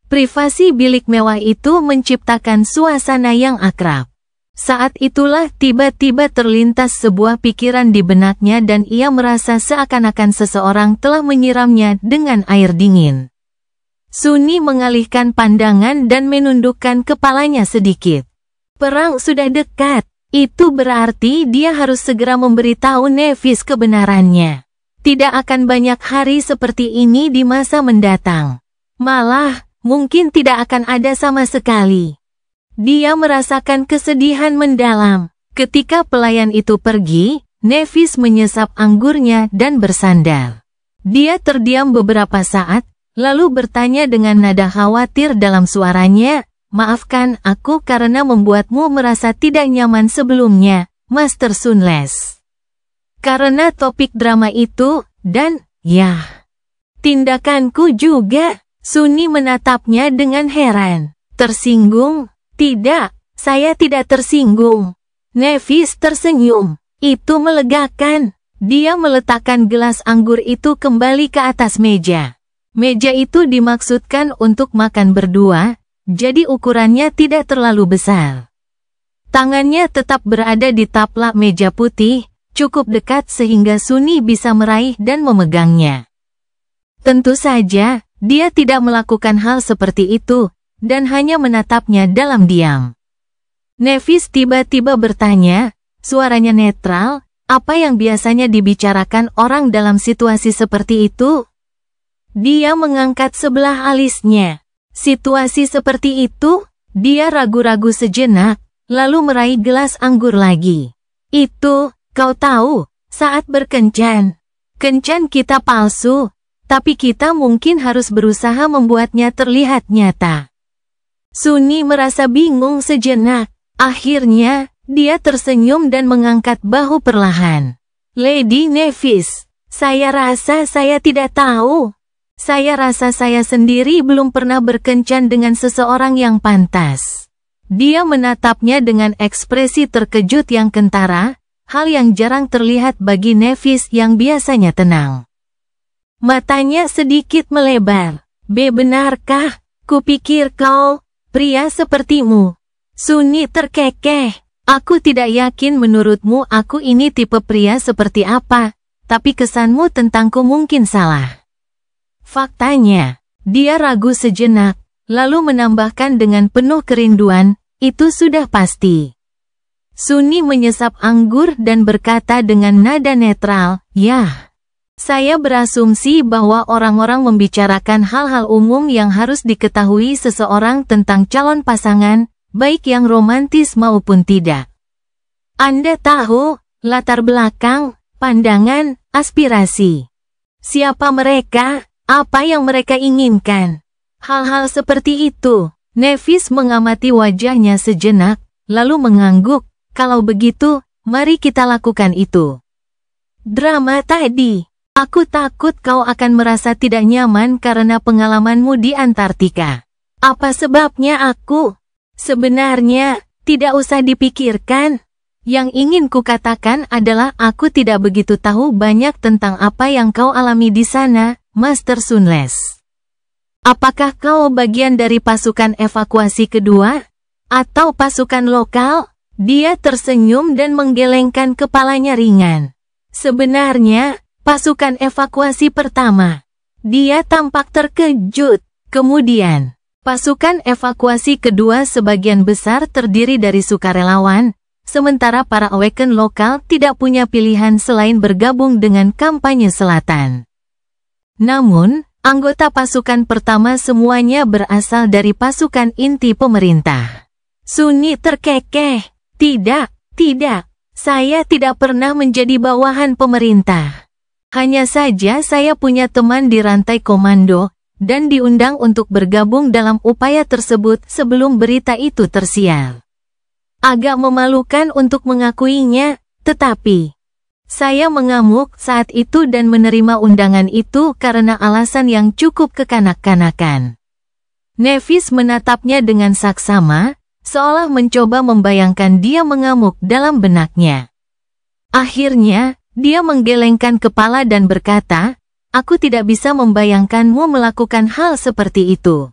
Privasi bilik mewah itu menciptakan suasana yang akrab. Saat itulah tiba-tiba terlintas sebuah pikiran di benaknya dan ia merasa seakan-akan seseorang telah menyiramnya dengan air dingin. Sunny mengalihkan pandangan dan menundukkan kepalanya sedikit. Perang sudah dekat. Itu berarti dia harus segera memberitahu Nevis kebenarannya. Tidak akan banyak hari seperti ini di masa mendatang. Malah, mungkin tidak akan ada sama sekali. Dia merasakan kesedihan mendalam. Ketika pelayan itu pergi, Nevis menyesap anggurnya dan bersandar. Dia terdiam beberapa saat, lalu bertanya dengan nada khawatir dalam suaranya, "Maafkan aku karena membuatmu merasa tidak nyaman sebelumnya, Master Sunless. Karena topik drama itu, dan, ya, tindakanku juga." Sunny menatapnya dengan heran. "Tersinggung?" "Tidak, saya tidak tersinggung." Nevis tersenyum. Itu melegakan. Dia meletakkan gelas anggur itu kembali ke atas meja. Meja itu dimaksudkan untuk makan berdua, jadi ukurannya tidak terlalu besar. Tangannya tetap berada di taplak meja putih, cukup dekat sehingga Sunny bisa meraih dan memegangnya. Tentu saja, dia tidak melakukan hal seperti itu, dan hanya menatapnya dalam diam. Nevis tiba-tiba bertanya, suaranya netral, "Apa yang biasanya dibicarakan orang dalam situasi seperti itu?" Dia mengangkat sebelah alisnya. "Situasi seperti itu?" Dia ragu-ragu sejenak, lalu meraih gelas anggur lagi. "Itu, kau tahu, saat berkencan. Kencan kita palsu. Tapi kita mungkin harus berusaha membuatnya terlihat nyata." Sunny merasa bingung sejenak. Akhirnya, dia tersenyum dan mengangkat bahu perlahan. "Lady Nevis, saya rasa saya tidak tahu. Saya rasa saya sendiri belum pernah berkencan dengan seseorang yang pantas." Dia menatapnya dengan ekspresi terkejut yang kentara, hal yang jarang terlihat bagi Nevis yang biasanya tenang. Matanya sedikit melebar. Benarkah? Kupikir kau, pria sepertimu." Sunny terkekeh. "Aku tidak yakin menurutmu aku ini tipe pria seperti apa, tapi kesanmu tentangku mungkin salah." Faktanya, dia ragu sejenak, lalu menambahkan dengan penuh kerinduan, "Itu sudah pasti." Sunny menyesap anggur dan berkata dengan nada netral, "Yah. Saya berasumsi bahwa orang-orang membicarakan hal-hal umum yang harus diketahui seseorang tentang calon pasangan, baik yang romantis maupun tidak. Anda tahu, latar belakang, pandangan, aspirasi. Siapa mereka? Apa yang mereka inginkan? Hal-hal seperti itu. Nevis mengamati wajahnya sejenak, lalu mengangguk. Kalau begitu, mari kita lakukan itu. Drama tadi. Aku takut kau akan merasa tidak nyaman karena pengalamanmu di Antartika. Apa sebabnya aku? Sebenarnya, tidak usah dipikirkan. Yang ingin kukatakan adalah aku tidak begitu tahu banyak tentang apa yang kau alami di sana, Master Sunles. Apakah kau bagian dari pasukan evakuasi kedua? Atau pasukan lokal? Dia tersenyum dan menggelengkan kepalanya ringan. Sebenarnya, pasukan evakuasi pertama. Dia tampak terkejut. Kemudian, pasukan evakuasi kedua sebagian besar terdiri dari sukarelawan, sementara para Awaken lokal tidak punya pilihan selain bergabung dengan kampanye selatan. Namun, anggota pasukan pertama semuanya berasal dari pasukan inti pemerintah. Sunni terkekeh. Tidak, saya tidak pernah menjadi bawahan pemerintah. Hanya saja saya punya teman di rantai komando, dan diundang untuk bergabung dalam upaya tersebut sebelum berita itu tersiar. Agak memalukan untuk mengakuinya, tetapi saya mengamuk saat itu dan menerima undangan itu karena alasan yang cukup kekanak-kanakan. Nevis menatapnya dengan saksama, seolah mencoba membayangkan dia mengamuk dalam benaknya. Akhirnya, dia menggelengkan kepala dan berkata, aku tidak bisa membayangkanmu melakukan hal seperti itu.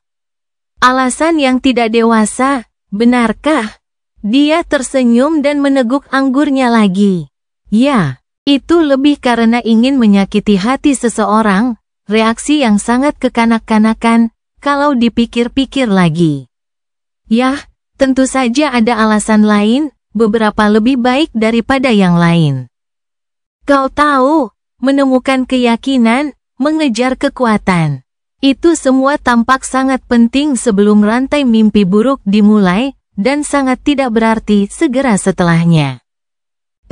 Alasan yang tidak dewasa, benarkah? Dia tersenyum dan meneguk anggurnya lagi. Ya, itu lebih karena ingin menyakiti hati seseorang, reaksi yang sangat kekanak-kanakan, kalau dipikir-pikir lagi. Yah, tentu saja ada alasan lain, beberapa lebih baik daripada yang lain. Kau tahu, menemukan keyakinan, mengejar kekuatan. Itu semua tampak sangat penting sebelum rantai mimpi buruk dimulai, dan sangat tidak berarti segera setelahnya.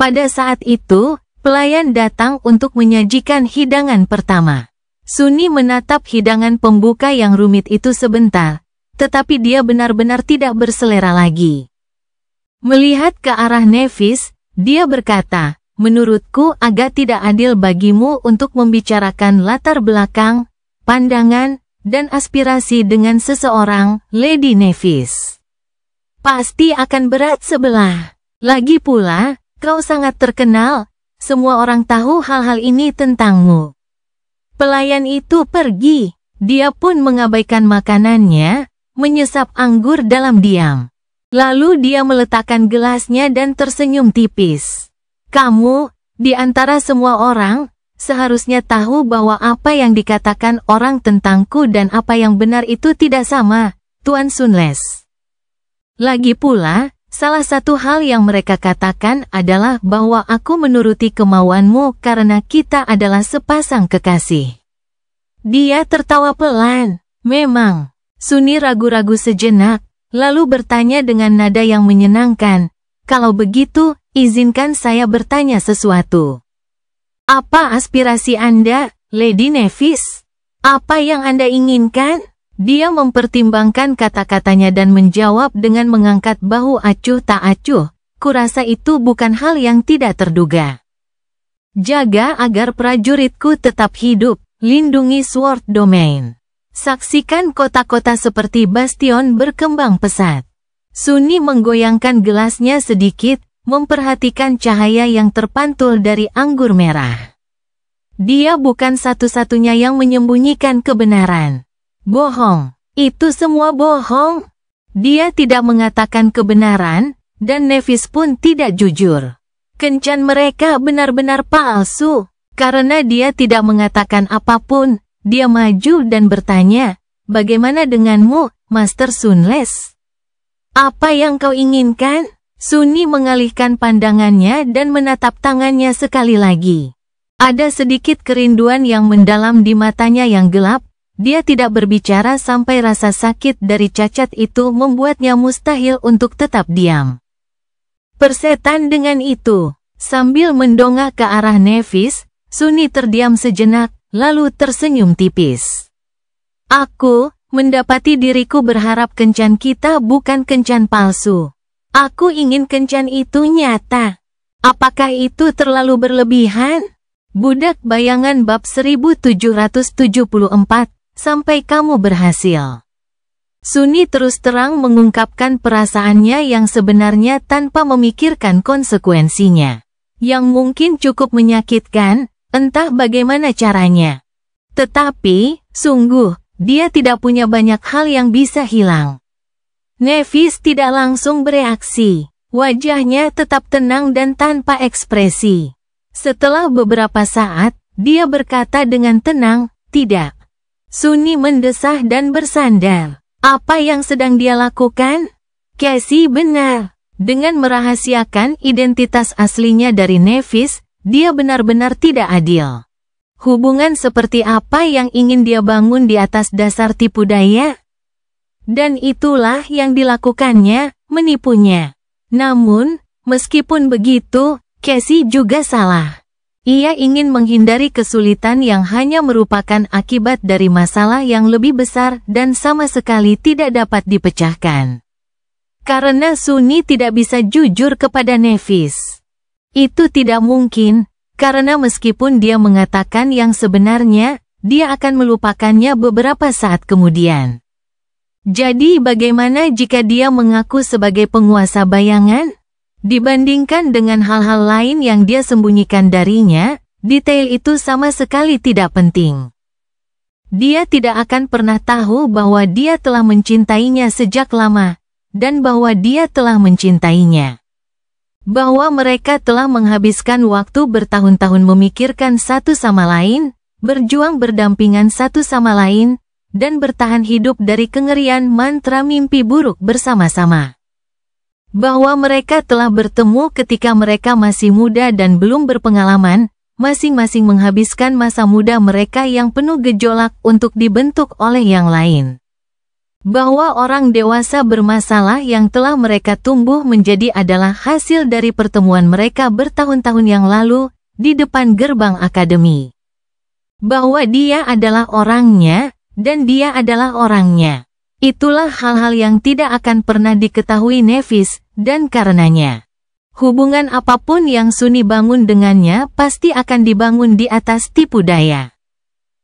Pada saat itu, pelayan datang untuk menyajikan hidangan pertama. Sunni menatap hidangan pembuka yang rumit itu sebentar, tetapi dia benar-benar tidak berselera lagi. Melihat ke arah Nevis, dia berkata, menurutku agak tidak adil bagimu untuk membicarakan latar belakang, pandangan, dan aspirasi dengan seseorang, Lady Nevis. Pasti akan berat sebelah. Lagi pula, kau sangat terkenal, semua orang tahu hal-hal ini tentangmu. Pelayan itu pergi, dia pun mengabaikan makanannya, menyesap anggur dalam diam. Lalu dia meletakkan gelasnya dan tersenyum tipis. Kamu, di antara semua orang, seharusnya tahu bahwa apa yang dikatakan orang tentangku dan apa yang benar itu tidak sama, Tuan Sunles. Lagi pula, salah satu hal yang mereka katakan adalah bahwa aku menuruti kemauanmu karena kita adalah sepasang kekasih. Dia tertawa pelan. Memang. Sunni ragu-ragu sejenak, lalu bertanya dengan nada yang menyenangkan, kalau begitu, izinkan saya bertanya sesuatu. Apa aspirasi Anda, Lady Nevis? Apa yang Anda inginkan? Dia mempertimbangkan kata-katanya dan menjawab dengan mengangkat bahu acuh tak acuh, kurasa itu bukan hal yang tidak terduga. Jaga agar prajuritku tetap hidup, lindungi Sword Domain. Saksikan kota-kota seperti Bastion berkembang pesat. Sunni menggoyangkan gelasnya sedikit, memperhatikan cahaya yang terpantul dari anggur merah. Dia bukan satu-satunya yang menyembunyikan kebenaran. Bohong. Itu semua bohong. Dia tidak mengatakan kebenaran, dan Nevis pun tidak jujur. Kencan mereka benar-benar palsu. Karena dia tidak mengatakan apapun, dia maju dan bertanya, bagaimana denganmu, Master Sunles? Apa yang kau inginkan? Sunni mengalihkan pandangannya dan menatap tangannya sekali lagi. Ada sedikit kerinduan yang mendalam di matanya yang gelap. Dia tidak berbicara sampai rasa sakit dari cacat itu membuatnya mustahil untuk tetap diam. Persetan dengan itu. Sambil mendongak ke arah Nefis, Suni terdiam sejenak, lalu tersenyum tipis. Aku mendapati diriku berharap kencan kita bukan kencan palsu. Aku ingin kencan itu nyata. Apakah itu terlalu berlebihan? Budak Bayangan bab 1774, sampai kamu berhasil. Suni terus terang mengungkapkan perasaannya yang sebenarnya tanpa memikirkan konsekuensinya. Yang mungkin cukup menyakitkan, entah bagaimana caranya. Tetapi, sungguh, dia tidak punya banyak hal yang bisa hilang. Nefis tidak langsung bereaksi. Wajahnya tetap tenang dan tanpa ekspresi. Setelah beberapa saat, dia berkata dengan tenang, tidak. Suni mendesah dan bersandar. Apa yang sedang dia lakukan? Cassie benar. Dengan merahasiakan identitas aslinya dari Nefis, dia benar-benar tidak adil. Hubungan seperti apa yang ingin dia bangun di atas dasar tipu daya? Dan itulah yang dilakukannya, menipunya. Namun, meskipun begitu, Cassie juga salah. Ia ingin menghindari kesulitan yang hanya merupakan akibat dari masalah yang lebih besar dan sama sekali tidak dapat dipecahkan. Karena Suni tidak bisa jujur kepada Nefis. Itu tidak mungkin, karena meskipun dia mengatakan yang sebenarnya, dia akan melupakannya beberapa saat kemudian. Jadi bagaimana jika dia mengaku sebagai penguasa bayangan? Dibandingkan dengan hal-hal lain yang dia sembunyikan darinya, detail itu sama sekali tidak penting. Dia tidak akan pernah tahu bahwa dia telah mencintainya sejak lama, dan bahwa dia telah mencintainya. Bahwa mereka telah menghabiskan waktu bertahun-tahun memikirkan satu sama lain, berjuang berdampingan satu sama lain, dan bertahan hidup dari kengerian mantra mimpi buruk bersama-sama. Bahwa mereka telah bertemu ketika mereka masih muda dan belum berpengalaman, masing-masing menghabiskan masa muda mereka yang penuh gejolak untuk dibentuk oleh yang lain. Bahwa orang dewasa bermasalah yang telah mereka tumbuh menjadi adalah hasil dari pertemuan mereka bertahun-tahun yang lalu, di depan gerbang akademi. Bahwa dia adalah orangnya, dan dia adalah orangnya. Itulah hal-hal yang tidak akan pernah diketahui Nefis, dan karenanya, hubungan apapun yang Suni bangun dengannya pasti akan dibangun di atas tipu daya.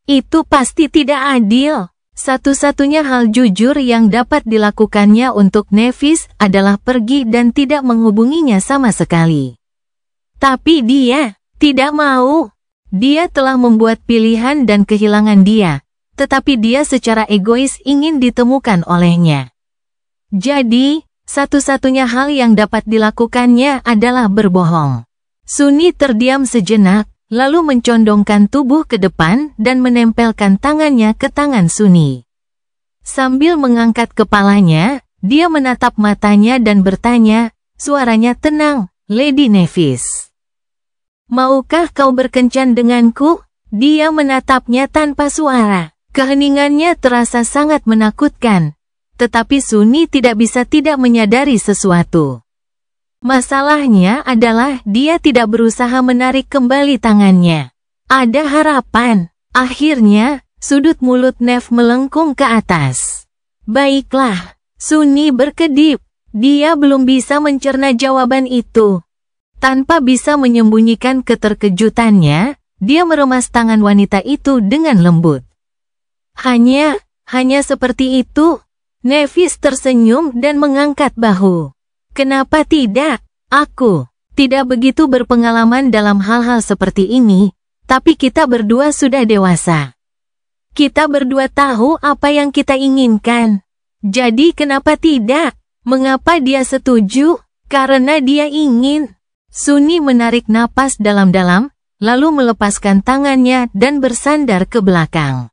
Itu pasti tidak adil. Satu-satunya hal jujur yang dapat dilakukannya untuk Nefis adalah pergi dan tidak menghubunginya sama sekali. Tapi dia tidak mau. Dia telah membuat pilihan dan kehilangan dia. Tetapi dia secara egois ingin ditemukan olehnya. Jadi, satu-satunya hal yang dapat dilakukannya adalah berbohong. Suni terdiam sejenak, lalu mencondongkan tubuh ke depan dan menempelkan tangannya ke tangan Suni. Sambil mengangkat kepalanya, dia menatap matanya dan bertanya, suaranya tenang, Lady Nefis. Maukah kau berkencan denganku? Dia menatapnya tanpa suara. Keheningannya terasa sangat menakutkan, tetapi Suni tidak bisa tidak menyadari sesuatu. Masalahnya adalah dia tidak berusaha menarik kembali tangannya. Ada harapan. Akhirnya, sudut mulut Nef melengkung ke atas. Baiklah, Suni berkedip. Dia belum bisa mencerna jawaban itu. Tanpa bisa menyembunyikan keterkejutannya, dia meremas tangan wanita itu dengan lembut. Hanya seperti itu. Nefis tersenyum dan mengangkat bahu. Kenapa tidak? Aku tidak begitu berpengalaman dalam hal-hal seperti ini, tapi kita berdua sudah dewasa. Kita berdua tahu apa yang kita inginkan. Jadi kenapa tidak? Mengapa dia setuju? Karena dia ingin. Suni menarik napas dalam-dalam, lalu melepaskan tangannya dan bersandar ke belakang.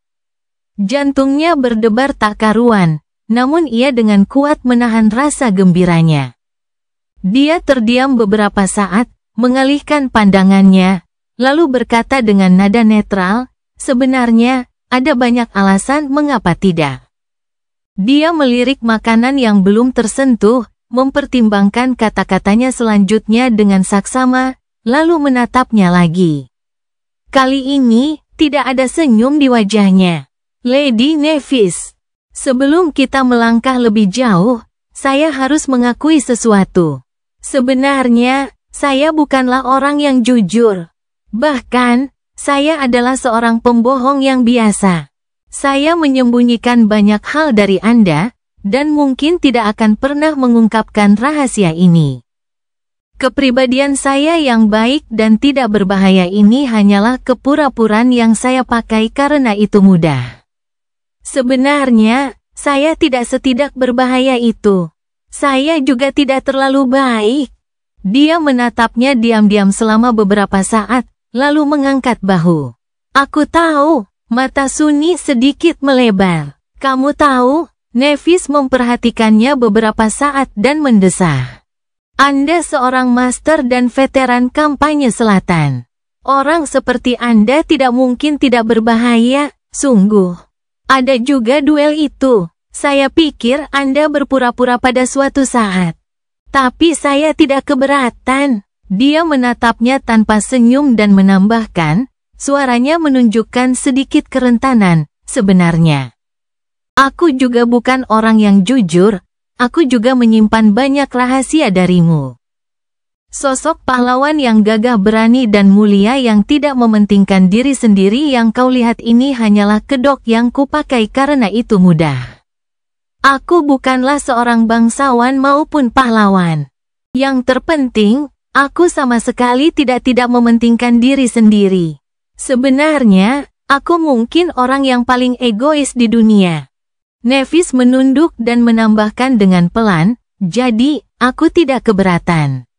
Jantungnya berdebar tak karuan, namun ia dengan kuat menahan rasa gembiranya. Dia terdiam beberapa saat, mengalihkan pandangannya, lalu berkata dengan nada netral, sebenarnya, ada banyak alasan mengapa tidak. Dia melirik makanan yang belum tersentuh, mempertimbangkan kata-katanya selanjutnya dengan saksama, lalu menatapnya lagi. Kali ini, tidak ada senyum di wajahnya. Lady Nevis, sebelum kita melangkah lebih jauh, saya harus mengakui sesuatu. Sebenarnya, saya bukanlah orang yang jujur. Bahkan, saya adalah seorang pembohong yang biasa. Saya menyembunyikan banyak hal dari Anda, dan mungkin tidak akan pernah mengungkapkan rahasia ini. Kepribadian saya yang baik dan tidak berbahaya ini hanyalah kepura-puraan yang saya pakai karena itu mudah. Sebenarnya, saya tidak setidak berbahaya itu. Saya juga tidak terlalu baik. Dia menatapnya diam-diam selama beberapa saat, lalu mengangkat bahu. Aku tahu, mata Sunny sedikit melebar. Kamu tahu, Nevis memperhatikannya beberapa saat dan mendesah. Anda seorang master dan veteran kampanye selatan. Orang seperti Anda tidak mungkin tidak berbahaya, sungguh. Ada juga duel itu. Saya pikir Anda berpura-pura pada suatu saat. Tapi saya tidak keberatan. Dia menatapnya tanpa senyum dan menambahkan, suaranya menunjukkan sedikit kerentanan, sebenarnya. Aku juga bukan orang yang jujur. Aku juga menyimpan banyak rahasia darimu. Sosok pahlawan yang gagah berani dan mulia yang tidak mementingkan diri sendiri yang kau lihat ini hanyalah kedok yang kupakai karena itu mudah. Aku bukanlah seorang bangsawan maupun pahlawan. Yang terpenting, aku sama sekali tidak mementingkan diri sendiri. Sebenarnya, aku mungkin orang yang paling egois di dunia. Nevis menunduk dan menambahkan dengan pelan, jadi, aku tidak keberatan.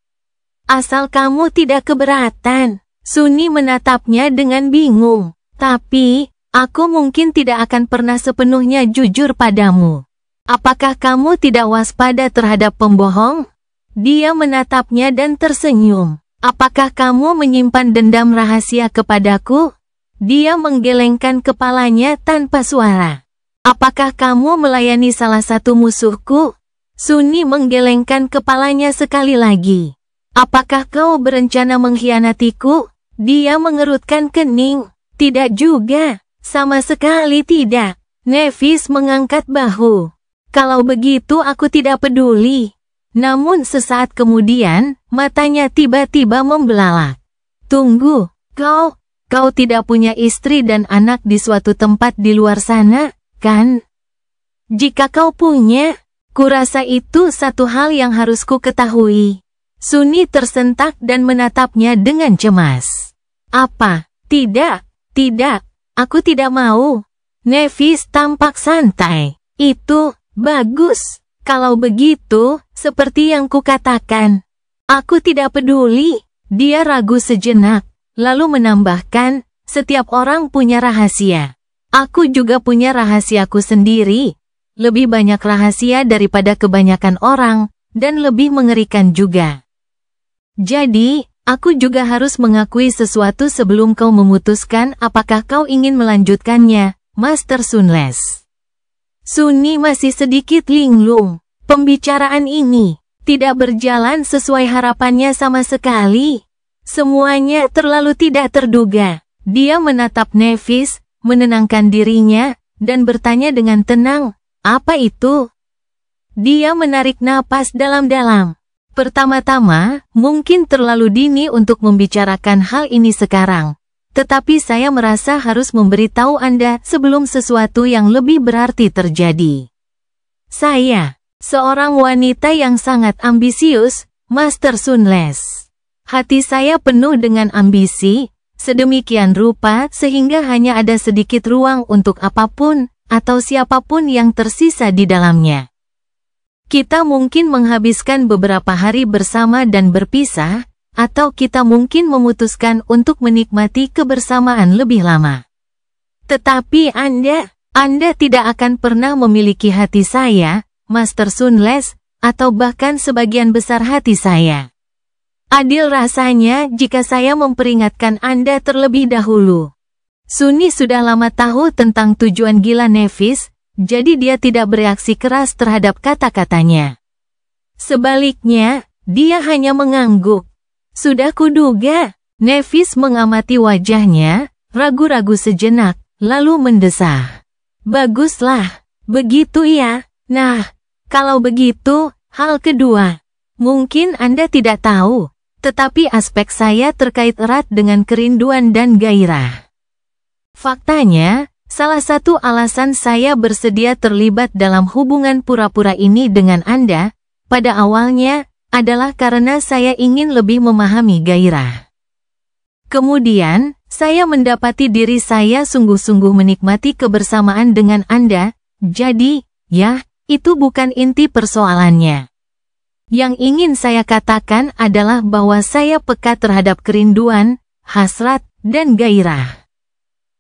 Asal kamu tidak keberatan. Sunny menatapnya dengan bingung. Tapi, aku mungkin tidak akan pernah sepenuhnya jujur padamu. Apakah kamu tidak waspada terhadap pembohong? Dia menatapnya dan tersenyum. Apakah kamu menyimpan dendam rahasia kepadaku? Dia menggelengkan kepalanya tanpa suara. Apakah kamu melayani salah satu musuhku? Sunny menggelengkan kepalanya sekali lagi. Apakah kau berencana mengkhianatiku? Dia mengerutkan kening. Tidak juga. Sama sekali tidak. Nevis mengangkat bahu. Kalau begitu aku tidak peduli. Namun sesaat kemudian, matanya tiba-tiba membelalak. Tunggu, kau tidak punya istri dan anak di suatu tempat di luar sana? Kan? Jika kau punya, kurasa itu satu hal yang harus ku ketahui. Sunny tersentak dan menatapnya dengan cemas. Apa? Tidak, aku tidak mau. Nevis tampak santai. Itu, bagus. Kalau begitu, seperti yang kukatakan. Aku tidak peduli. Dia ragu sejenak, lalu menambahkan, setiap orang punya rahasia. Aku juga punya rahasiaku sendiri. Lebih banyak rahasia daripada kebanyakan orang, dan lebih mengerikan juga. Jadi, aku juga harus mengakui sesuatu sebelum kau memutuskan apakah kau ingin melanjutkannya, Master Sunless. Sunny masih sedikit linglung. Pembicaraan ini tidak berjalan sesuai harapannya sama sekali. Semuanya terlalu tidak terduga. Dia menatap Nevis, menenangkan dirinya, dan bertanya dengan tenang, apa itu? Dia menarik napas dalam-dalam. Pertama-tama, mungkin terlalu dini untuk membicarakan hal ini sekarang. Tetapi saya merasa harus memberitahu Anda sebelum sesuatu yang lebih berarti terjadi. Saya, seorang wanita yang sangat ambisius, Master Sunless. Hati saya penuh dengan ambisi, sedemikian rupa sehingga hanya ada sedikit ruang untuk apapun atau siapapun yang tersisa di dalamnya. Kita mungkin menghabiskan beberapa hari bersama dan berpisah, atau kita mungkin memutuskan untuk menikmati kebersamaan lebih lama. Tetapi Anda tidak akan pernah memiliki hati saya, Master Sunless, atau bahkan sebagian besar hati saya. Adil rasanya jika saya memperingatkan Anda terlebih dahulu. Sunny sudah lama tahu tentang tujuan gila Nevis, jadi dia tidak bereaksi keras terhadap kata-katanya. Sebaliknya, dia hanya mengangguk. Sudah kuduga. Nevis mengamati wajahnya, ragu-ragu sejenak, lalu mendesah. Baguslah, begitu ya. Nah, kalau begitu, hal kedua. Mungkin Anda tidak tahu, tetapi aspek saya terkait erat dengan kerinduan dan gairah. Faktanya, salah satu alasan saya bersedia terlibat dalam hubungan pura-pura ini dengan Anda, pada awalnya, adalah karena saya ingin lebih memahami gairah. Kemudian, saya mendapati diri saya sungguh-sungguh menikmati kebersamaan dengan Anda, jadi, ya, itu bukan inti persoalannya. Yang ingin saya katakan adalah bahwa saya peka terhadap kerinduan, hasrat, dan gairah.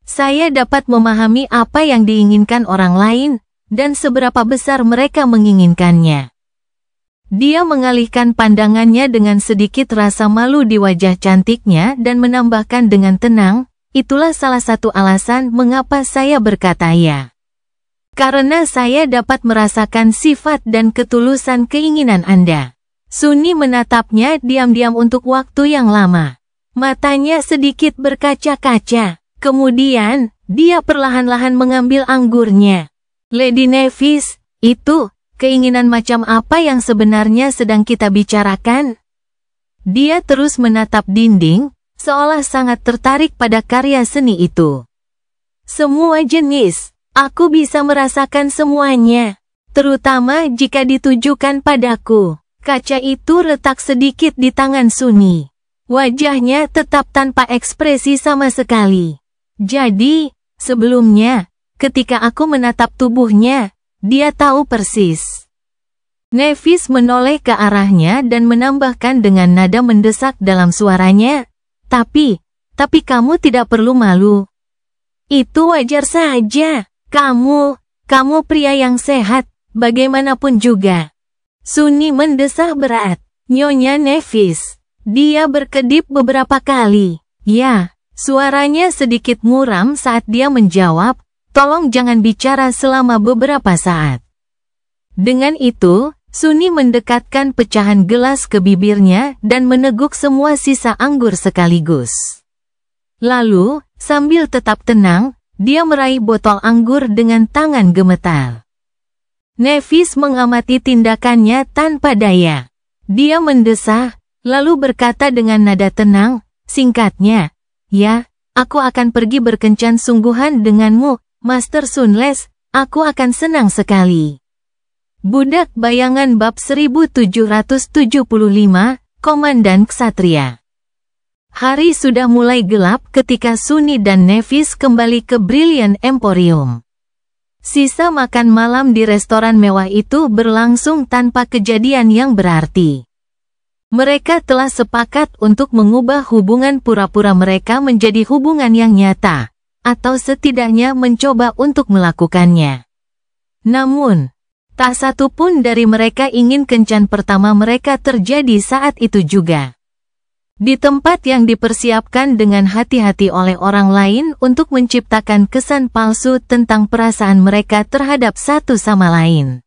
Saya dapat memahami apa yang diinginkan orang lain, dan seberapa besar mereka menginginkannya. Dia mengalihkan pandangannya dengan sedikit rasa malu di wajah cantiknya dan menambahkan dengan tenang, itulah salah satu alasan mengapa saya berkata ya. Karena saya dapat merasakan sifat dan ketulusan keinginan Anda. Sunni menatapnya diam-diam untuk waktu yang lama. Matanya sedikit berkaca-kaca. Kemudian, dia perlahan-lahan mengambil anggurnya. Lady Nevis, itu keinginan macam apa yang sebenarnya sedang kita bicarakan? Dia terus menatap dinding, seolah sangat tertarik pada karya seni itu. Semua jenis, aku bisa merasakan semuanya, terutama jika ditujukan padaku. Kaca itu retak sedikit di tangan Sunni. Wajahnya tetap tanpa ekspresi sama sekali. Jadi, sebelumnya, ketika aku menatap tubuhnya, dia tahu persis. Nevis menoleh ke arahnya dan menambahkan dengan nada mendesak dalam suaranya, tapi kamu tidak perlu malu. Itu wajar saja. Kamu pria yang sehat, bagaimanapun juga. Sunni mendesah berat. Nyonya Nevis. Dia berkedip beberapa kali. Ya, suaranya sedikit muram saat dia menjawab, tolong jangan bicara selama beberapa saat. Dengan itu, Sunni mendekatkan pecahan gelas ke bibirnya dan meneguk semua sisa anggur sekaligus. Lalu, sambil tetap tenang, dia meraih botol anggur dengan tangan gemetar. Nevis mengamati tindakannya tanpa daya. Dia mendesah, lalu berkata dengan nada tenang, singkatnya, ya, aku akan pergi berkencan sungguhan denganmu, Master Sunles, aku akan senang sekali. Budak Bayangan bab 1775, Komandan Ksatria. Hari sudah mulai gelap ketika Sunni dan Nevis kembali ke Brilliant Emporium. Sisa makan malam di restoran mewah itu berlangsung tanpa kejadian yang berarti. Mereka telah sepakat untuk mengubah hubungan pura-pura mereka menjadi hubungan yang nyata, atau setidaknya mencoba untuk melakukannya. Namun, tak satu pun dari mereka ingin kencan pertama mereka terjadi saat itu juga. Di tempat yang dipersiapkan dengan hati-hati oleh orang lain untuk menciptakan kesan palsu tentang perasaan mereka terhadap satu sama lain.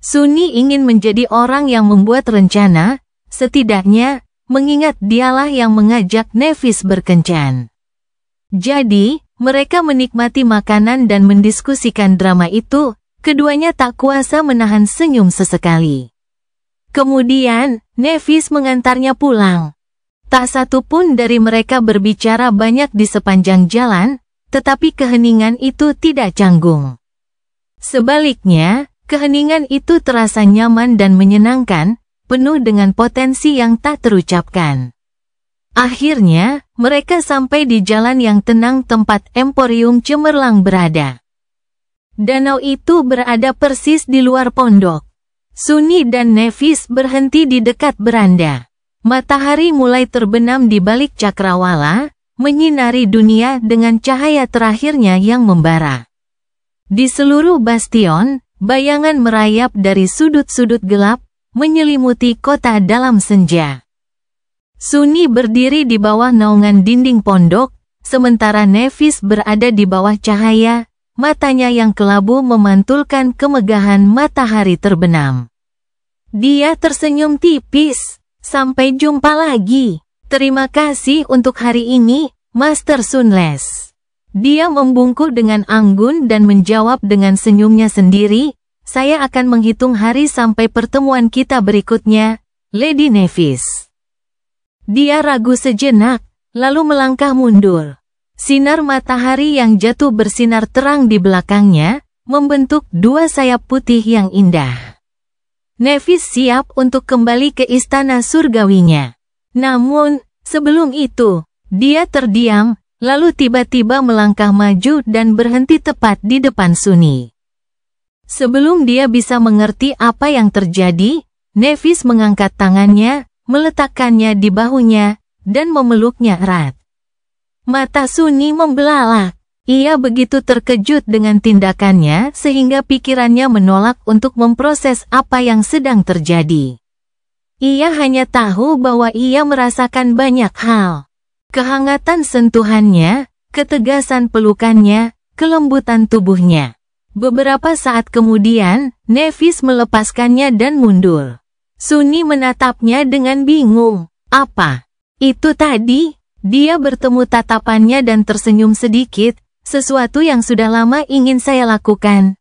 Sunni ingin menjadi orang yang membuat rencana, setidaknya, mengingat dialah yang mengajak Nevis berkencan. Jadi, mereka menikmati makanan dan mendiskusikan drama itu, keduanya tak kuasa menahan senyum sesekali. Kemudian, Nevis mengantarnya pulang. Tak satu pun dari mereka berbicara banyak di sepanjang jalan, tetapi keheningan itu tidak canggung. Sebaliknya, keheningan itu terasa nyaman dan menyenangkan, penuh dengan potensi yang tak terucapkan. Akhirnya, mereka sampai di jalan yang tenang tempat Emporium Cemerlang berada. Danau itu berada persis di luar pondok. Sunni dan Nevis berhenti di dekat beranda. Matahari mulai terbenam di balik cakrawala, menyinari dunia dengan cahaya terakhirnya yang membara. Di seluruh bastion, bayangan merayap dari sudut-sudut gelap, menyelimuti kota dalam senja. Sunni berdiri di bawah naungan dinding pondok, sementara Nevis berada di bawah cahaya, matanya yang kelabu memantulkan kemegahan matahari terbenam. Dia tersenyum tipis. Sampai jumpa lagi. Terima kasih untuk hari ini, Master Sunless. Dia membungkuk dengan anggun dan menjawab dengan senyumnya sendiri, saya akan menghitung hari sampai pertemuan kita berikutnya, Lady Nevis. Dia ragu sejenak, lalu melangkah mundur. Sinar matahari yang jatuh bersinar terang di belakangnya, membentuk dua sayap putih yang indah. Nevis siap untuk kembali ke istana surgawinya. Namun, sebelum itu, dia terdiam, lalu tiba-tiba melangkah maju dan berhenti tepat di depan Sunny. Sebelum dia bisa mengerti apa yang terjadi, Nevis mengangkat tangannya, meletakkannya di bahunya, dan memeluknya erat. Mata Sunny membelalak. Ia begitu terkejut dengan tindakannya sehingga pikirannya menolak untuk memproses apa yang sedang terjadi. Ia hanya tahu bahwa ia merasakan banyak hal. Kehangatan sentuhannya, ketegasan pelukannya, kelembutan tubuhnya. Beberapa saat kemudian, Nevis melepaskannya dan mundur. Sunny menatapnya dengan bingung. Apa itu tadi? Dia bertemu tatapannya dan tersenyum sedikit. Sesuatu yang sudah lama ingin saya lakukan.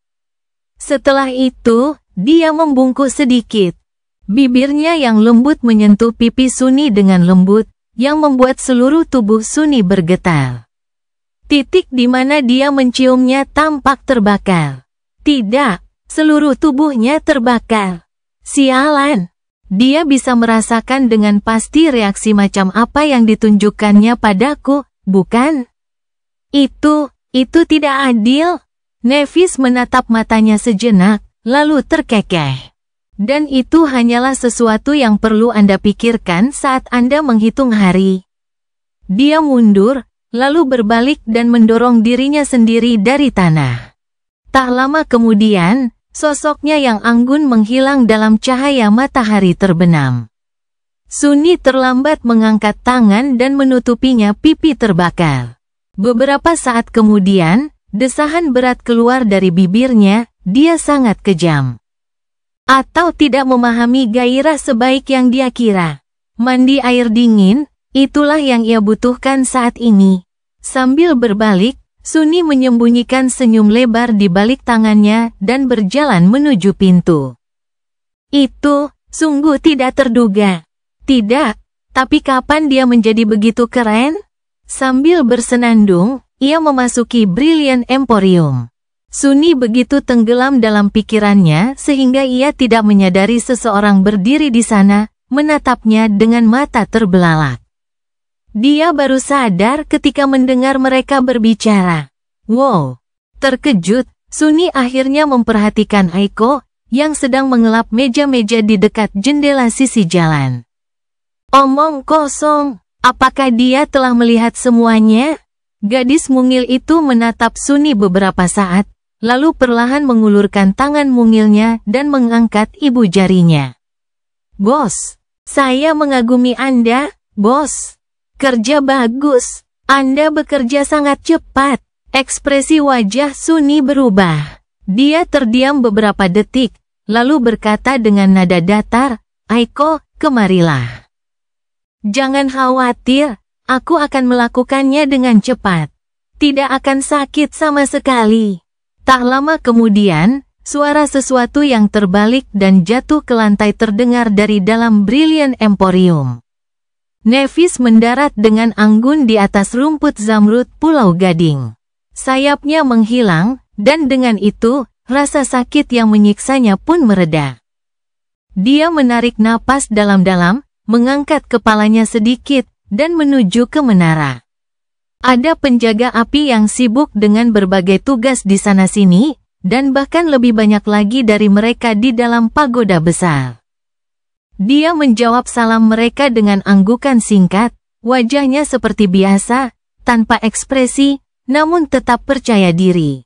Setelah itu, dia membungkuk sedikit. Bibirnya yang lembut menyentuh pipi Sunny dengan lembut, yang membuat seluruh tubuh Sunny bergetar. Titik di mana dia menciumnya tampak terbakar. Tidak, seluruh tubuhnya terbakar. Sialan! Dia bisa merasakan dengan pasti reaksi macam apa yang ditunjukkannya padaku, bukan? Itu tidak adil. Nevis menatap matanya sejenak, lalu terkekeh. Dan itu hanyalah sesuatu yang perlu Anda pikirkan saat Anda menghitung hari. Dia mundur, lalu berbalik dan mendorong dirinya sendiri dari tanah. Tak lama kemudian, sosoknya yang anggun menghilang dalam cahaya matahari terbenam. Sunny terlambat mengangkat tangan dan menutupinya pipi terbakar. Beberapa saat kemudian, desahan berat keluar dari bibirnya, dia sangat kejam. Atau tidak memahami gairah sebaik yang dia kira. Mandi air dingin, itulah yang ia butuhkan saat ini. Sambil berbalik, Sunny menyembunyikan senyum lebar di balik tangannya dan berjalan menuju pintu. Itu, sungguh tidak terduga. Tidak, tapi kapan dia menjadi begitu keren? Sambil bersenandung, ia memasuki Brilliant Emporium. Sunny begitu tenggelam dalam pikirannya sehingga ia tidak menyadari seseorang berdiri di sana, menatapnya dengan mata terbelalak. Dia baru sadar ketika mendengar mereka berbicara. Wow! Terkejut, Sunny akhirnya memperhatikan Aiko, yang sedang mengelap meja-meja di dekat jendela sisi jalan. Omong kosong! Apakah dia telah melihat semuanya? Gadis mungil itu menatap Sunny beberapa saat, lalu perlahan mengulurkan tangan mungilnya dan mengangkat ibu jarinya. Bos, saya mengagumi Anda, bos. Kerja bagus. Anda bekerja sangat cepat. Ekspresi wajah Sunny berubah. Dia terdiam beberapa detik, lalu berkata dengan nada datar, Aiko, kemarilah. Jangan khawatir, aku akan melakukannya dengan cepat. Tidak akan sakit sama sekali. Tak lama kemudian, suara sesuatu yang terbalik dan jatuh ke lantai terdengar dari dalam Brilliant Emporium. Nevis mendarat dengan anggun di atas rumput zamrud Pulau Gading. Sayapnya menghilang, dan dengan itu, rasa sakit yang menyiksanya pun mereda. Dia menarik napas dalam-dalam, mengangkat kepalanya sedikit, dan menuju ke menara. Ada penjaga api yang sibuk dengan berbagai tugas di sana-sini, dan bahkan lebih banyak lagi dari mereka di dalam pagoda besar. Dia menjawab salam mereka dengan anggukan singkat, wajahnya seperti biasa, tanpa ekspresi, namun tetap percaya diri.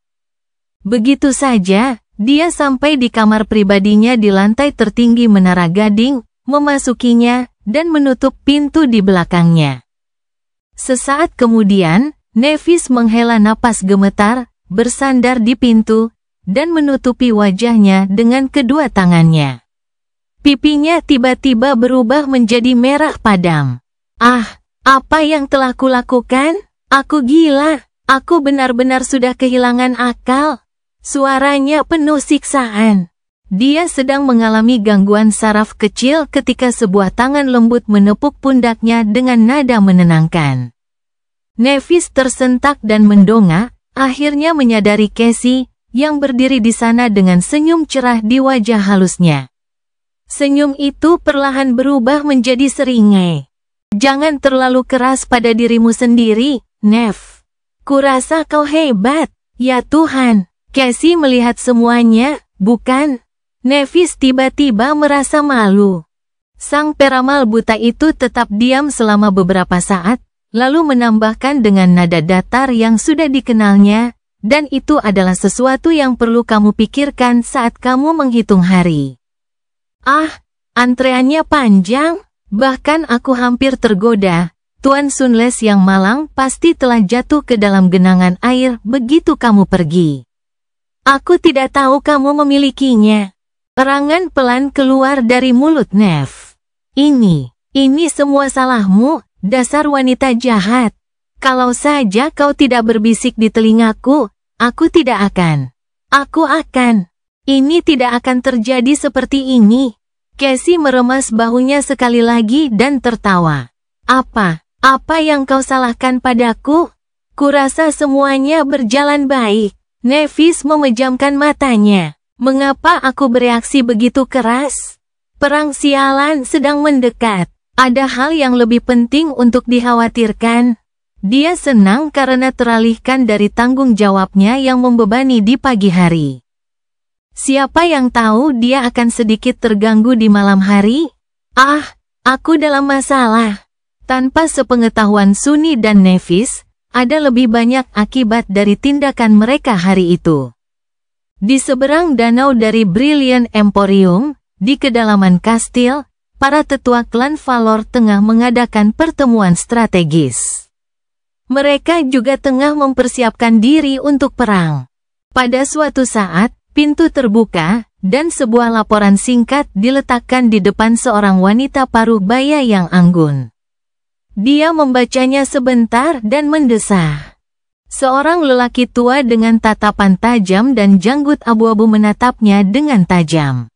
Begitu saja, dia sampai di kamar pribadinya di lantai tertinggi Menara Gading, memasukinya, dan menutup pintu di belakangnya. Sesaat kemudian, Nevis menghela napas gemetar, bersandar di pintu, dan menutupi wajahnya dengan kedua tangannya. Pipinya tiba-tiba berubah menjadi merah padam. Ah, apa yang telah kulakukan? Aku gila. Aku benar-benar sudah kehilangan akal. Suaranya penuh siksaan. Dia sedang mengalami gangguan saraf kecil ketika sebuah tangan lembut menepuk pundaknya dengan nada menenangkan. Nevis tersentak dan mendongak, akhirnya menyadari Casey, yang berdiri di sana dengan senyum cerah di wajah halusnya. Senyum itu perlahan berubah menjadi seringai. Jangan terlalu keras pada dirimu sendiri, Nev. Kurasa kau hebat, ya Tuhan. Casey melihat semuanya, bukan? Nevis tiba-tiba merasa malu. Sang peramal buta itu tetap diam selama beberapa saat, lalu menambahkan dengan nada datar yang sudah dikenalnya, dan itu adalah sesuatu yang perlu kamu pikirkan saat kamu menghitung hari. Ah, antreannya panjang, bahkan aku hampir tergoda. Tuan Sunles yang malang pasti telah jatuh ke dalam genangan air begitu kamu pergi. Aku tidak tahu kamu memilikinya. Erangan pelan keluar dari mulut Nev. Ini semua salahmu, dasar wanita jahat. Kalau saja kau tidak berbisik di telingaku, aku tidak akan. Aku akan. Ini tidak akan terjadi seperti ini. Casey meremas bahunya sekali lagi dan tertawa. Apa yang kau salahkan padaku? Kurasa semuanya berjalan baik. Nevis memejamkan matanya. Mengapa aku bereaksi begitu keras? Perang sialan sedang mendekat. Ada hal yang lebih penting untuk dikhawatirkan. Dia senang karena teralihkan dari tanggung jawabnya yang membebani di pagi hari. Siapa yang tahu dia akan sedikit terganggu di malam hari? Ah, aku dalam masalah. Tanpa sepengetahuan Sunny dan Nevis, ada lebih banyak akibat dari tindakan mereka hari itu. Di seberang danau dari Brilliant Emporium, di kedalaman kastil, para tetua klan Valor tengah mengadakan pertemuan strategis. Mereka juga tengah mempersiapkan diri untuk perang. Pada suatu saat, pintu terbuka, dan sebuah laporan singkat diletakkan di depan seorang wanita paruh baya yang anggun. Dia membacanya sebentar dan mendesah. Seorang lelaki tua dengan tatapan tajam dan janggut abu-abu menatapnya dengan tajam.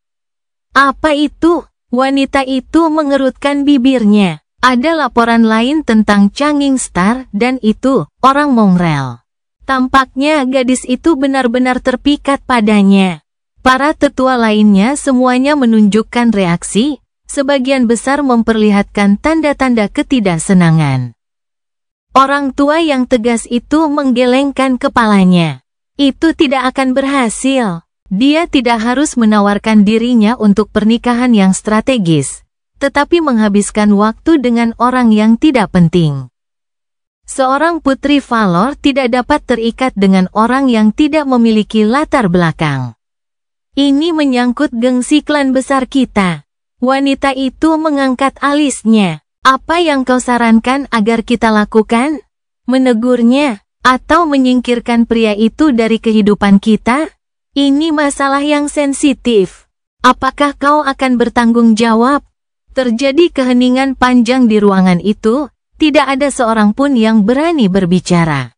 Apa itu? Wanita itu mengerutkan bibirnya. Ada laporan lain tentang Changing Star dan itu, orang Mongrel. Tampaknya gadis itu benar-benar terpikat padanya. Para tetua lainnya semuanya menunjukkan reaksi, sebagian besar memperlihatkan tanda-tanda ketidaksenangan. Orang tua yang tegas itu menggelengkan kepalanya. Itu tidak akan berhasil. Dia tidak harus menawarkan dirinya untuk pernikahan yang strategis, tetapi menghabiskan waktu dengan orang yang tidak penting. Seorang putri Valor tidak dapat terikat dengan orang yang tidak memiliki latar belakang. Ini menyangkut gengsi klan besar kita. Wanita itu mengangkat alisnya. Apa yang kau sarankan agar kita lakukan? Menegurnya, atau menyingkirkan pria itu dari kehidupan kita? Ini masalah yang sensitif. Apakah kau akan bertanggung jawab? Terjadi keheningan panjang di ruangan itu, tidak ada seorang pun yang berani berbicara.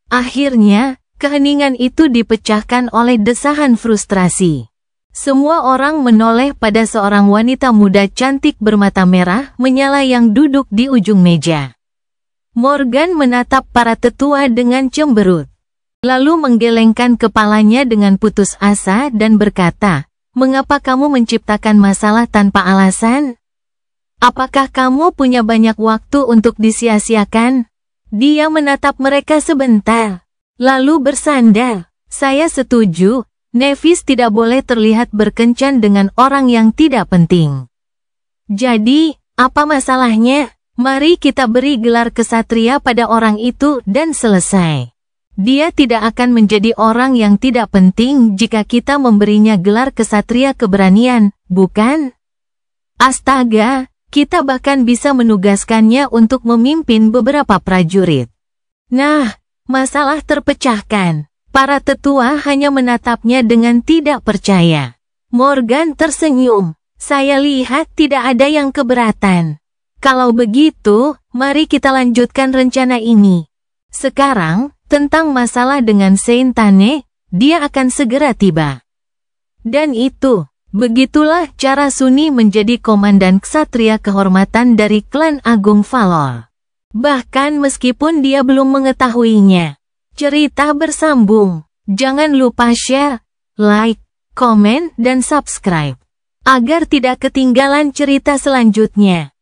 Akhirnya, keheningan itu dipecahkan oleh desahan frustrasi. Semua orang menoleh pada seorang wanita muda cantik bermata merah menyala yang duduk di ujung meja. Morgan menatap para tetua dengan cemberut. Lalu menggelengkan kepalanya dengan putus asa dan berkata, "Mengapa kamu menciptakan masalah tanpa alasan? Apakah kamu punya banyak waktu untuk disia-siakan?" Dia menatap mereka sebentar, lalu bersandar. "Saya setuju. Nevis tidak boleh terlihat berkencan dengan orang yang tidak penting. Jadi, apa masalahnya? Mari kita beri gelar kesatria pada orang itu dan selesai. Dia tidak akan menjadi orang yang tidak penting jika kita memberinya gelar kesatria keberanian, bukan? Astaga, kita bahkan bisa menugaskannya untuk memimpin beberapa prajurit." Nah, masalah terpecahkan. Para tetua hanya menatapnya dengan tidak percaya. Morgan tersenyum. Saya lihat tidak ada yang keberatan. Kalau begitu, mari kita lanjutkan rencana ini. Sekarang, tentang masalah dengan Saint Tane, dia akan segera tiba. Dan itu, begitulah cara Sunny menjadi komandan ksatria kehormatan dari klan Agung Valor. Bahkan meskipun dia belum mengetahuinya. Cerita bersambung. Jangan lupa share, like, komen, dan subscribe. Agar tidak ketinggalan cerita selanjutnya.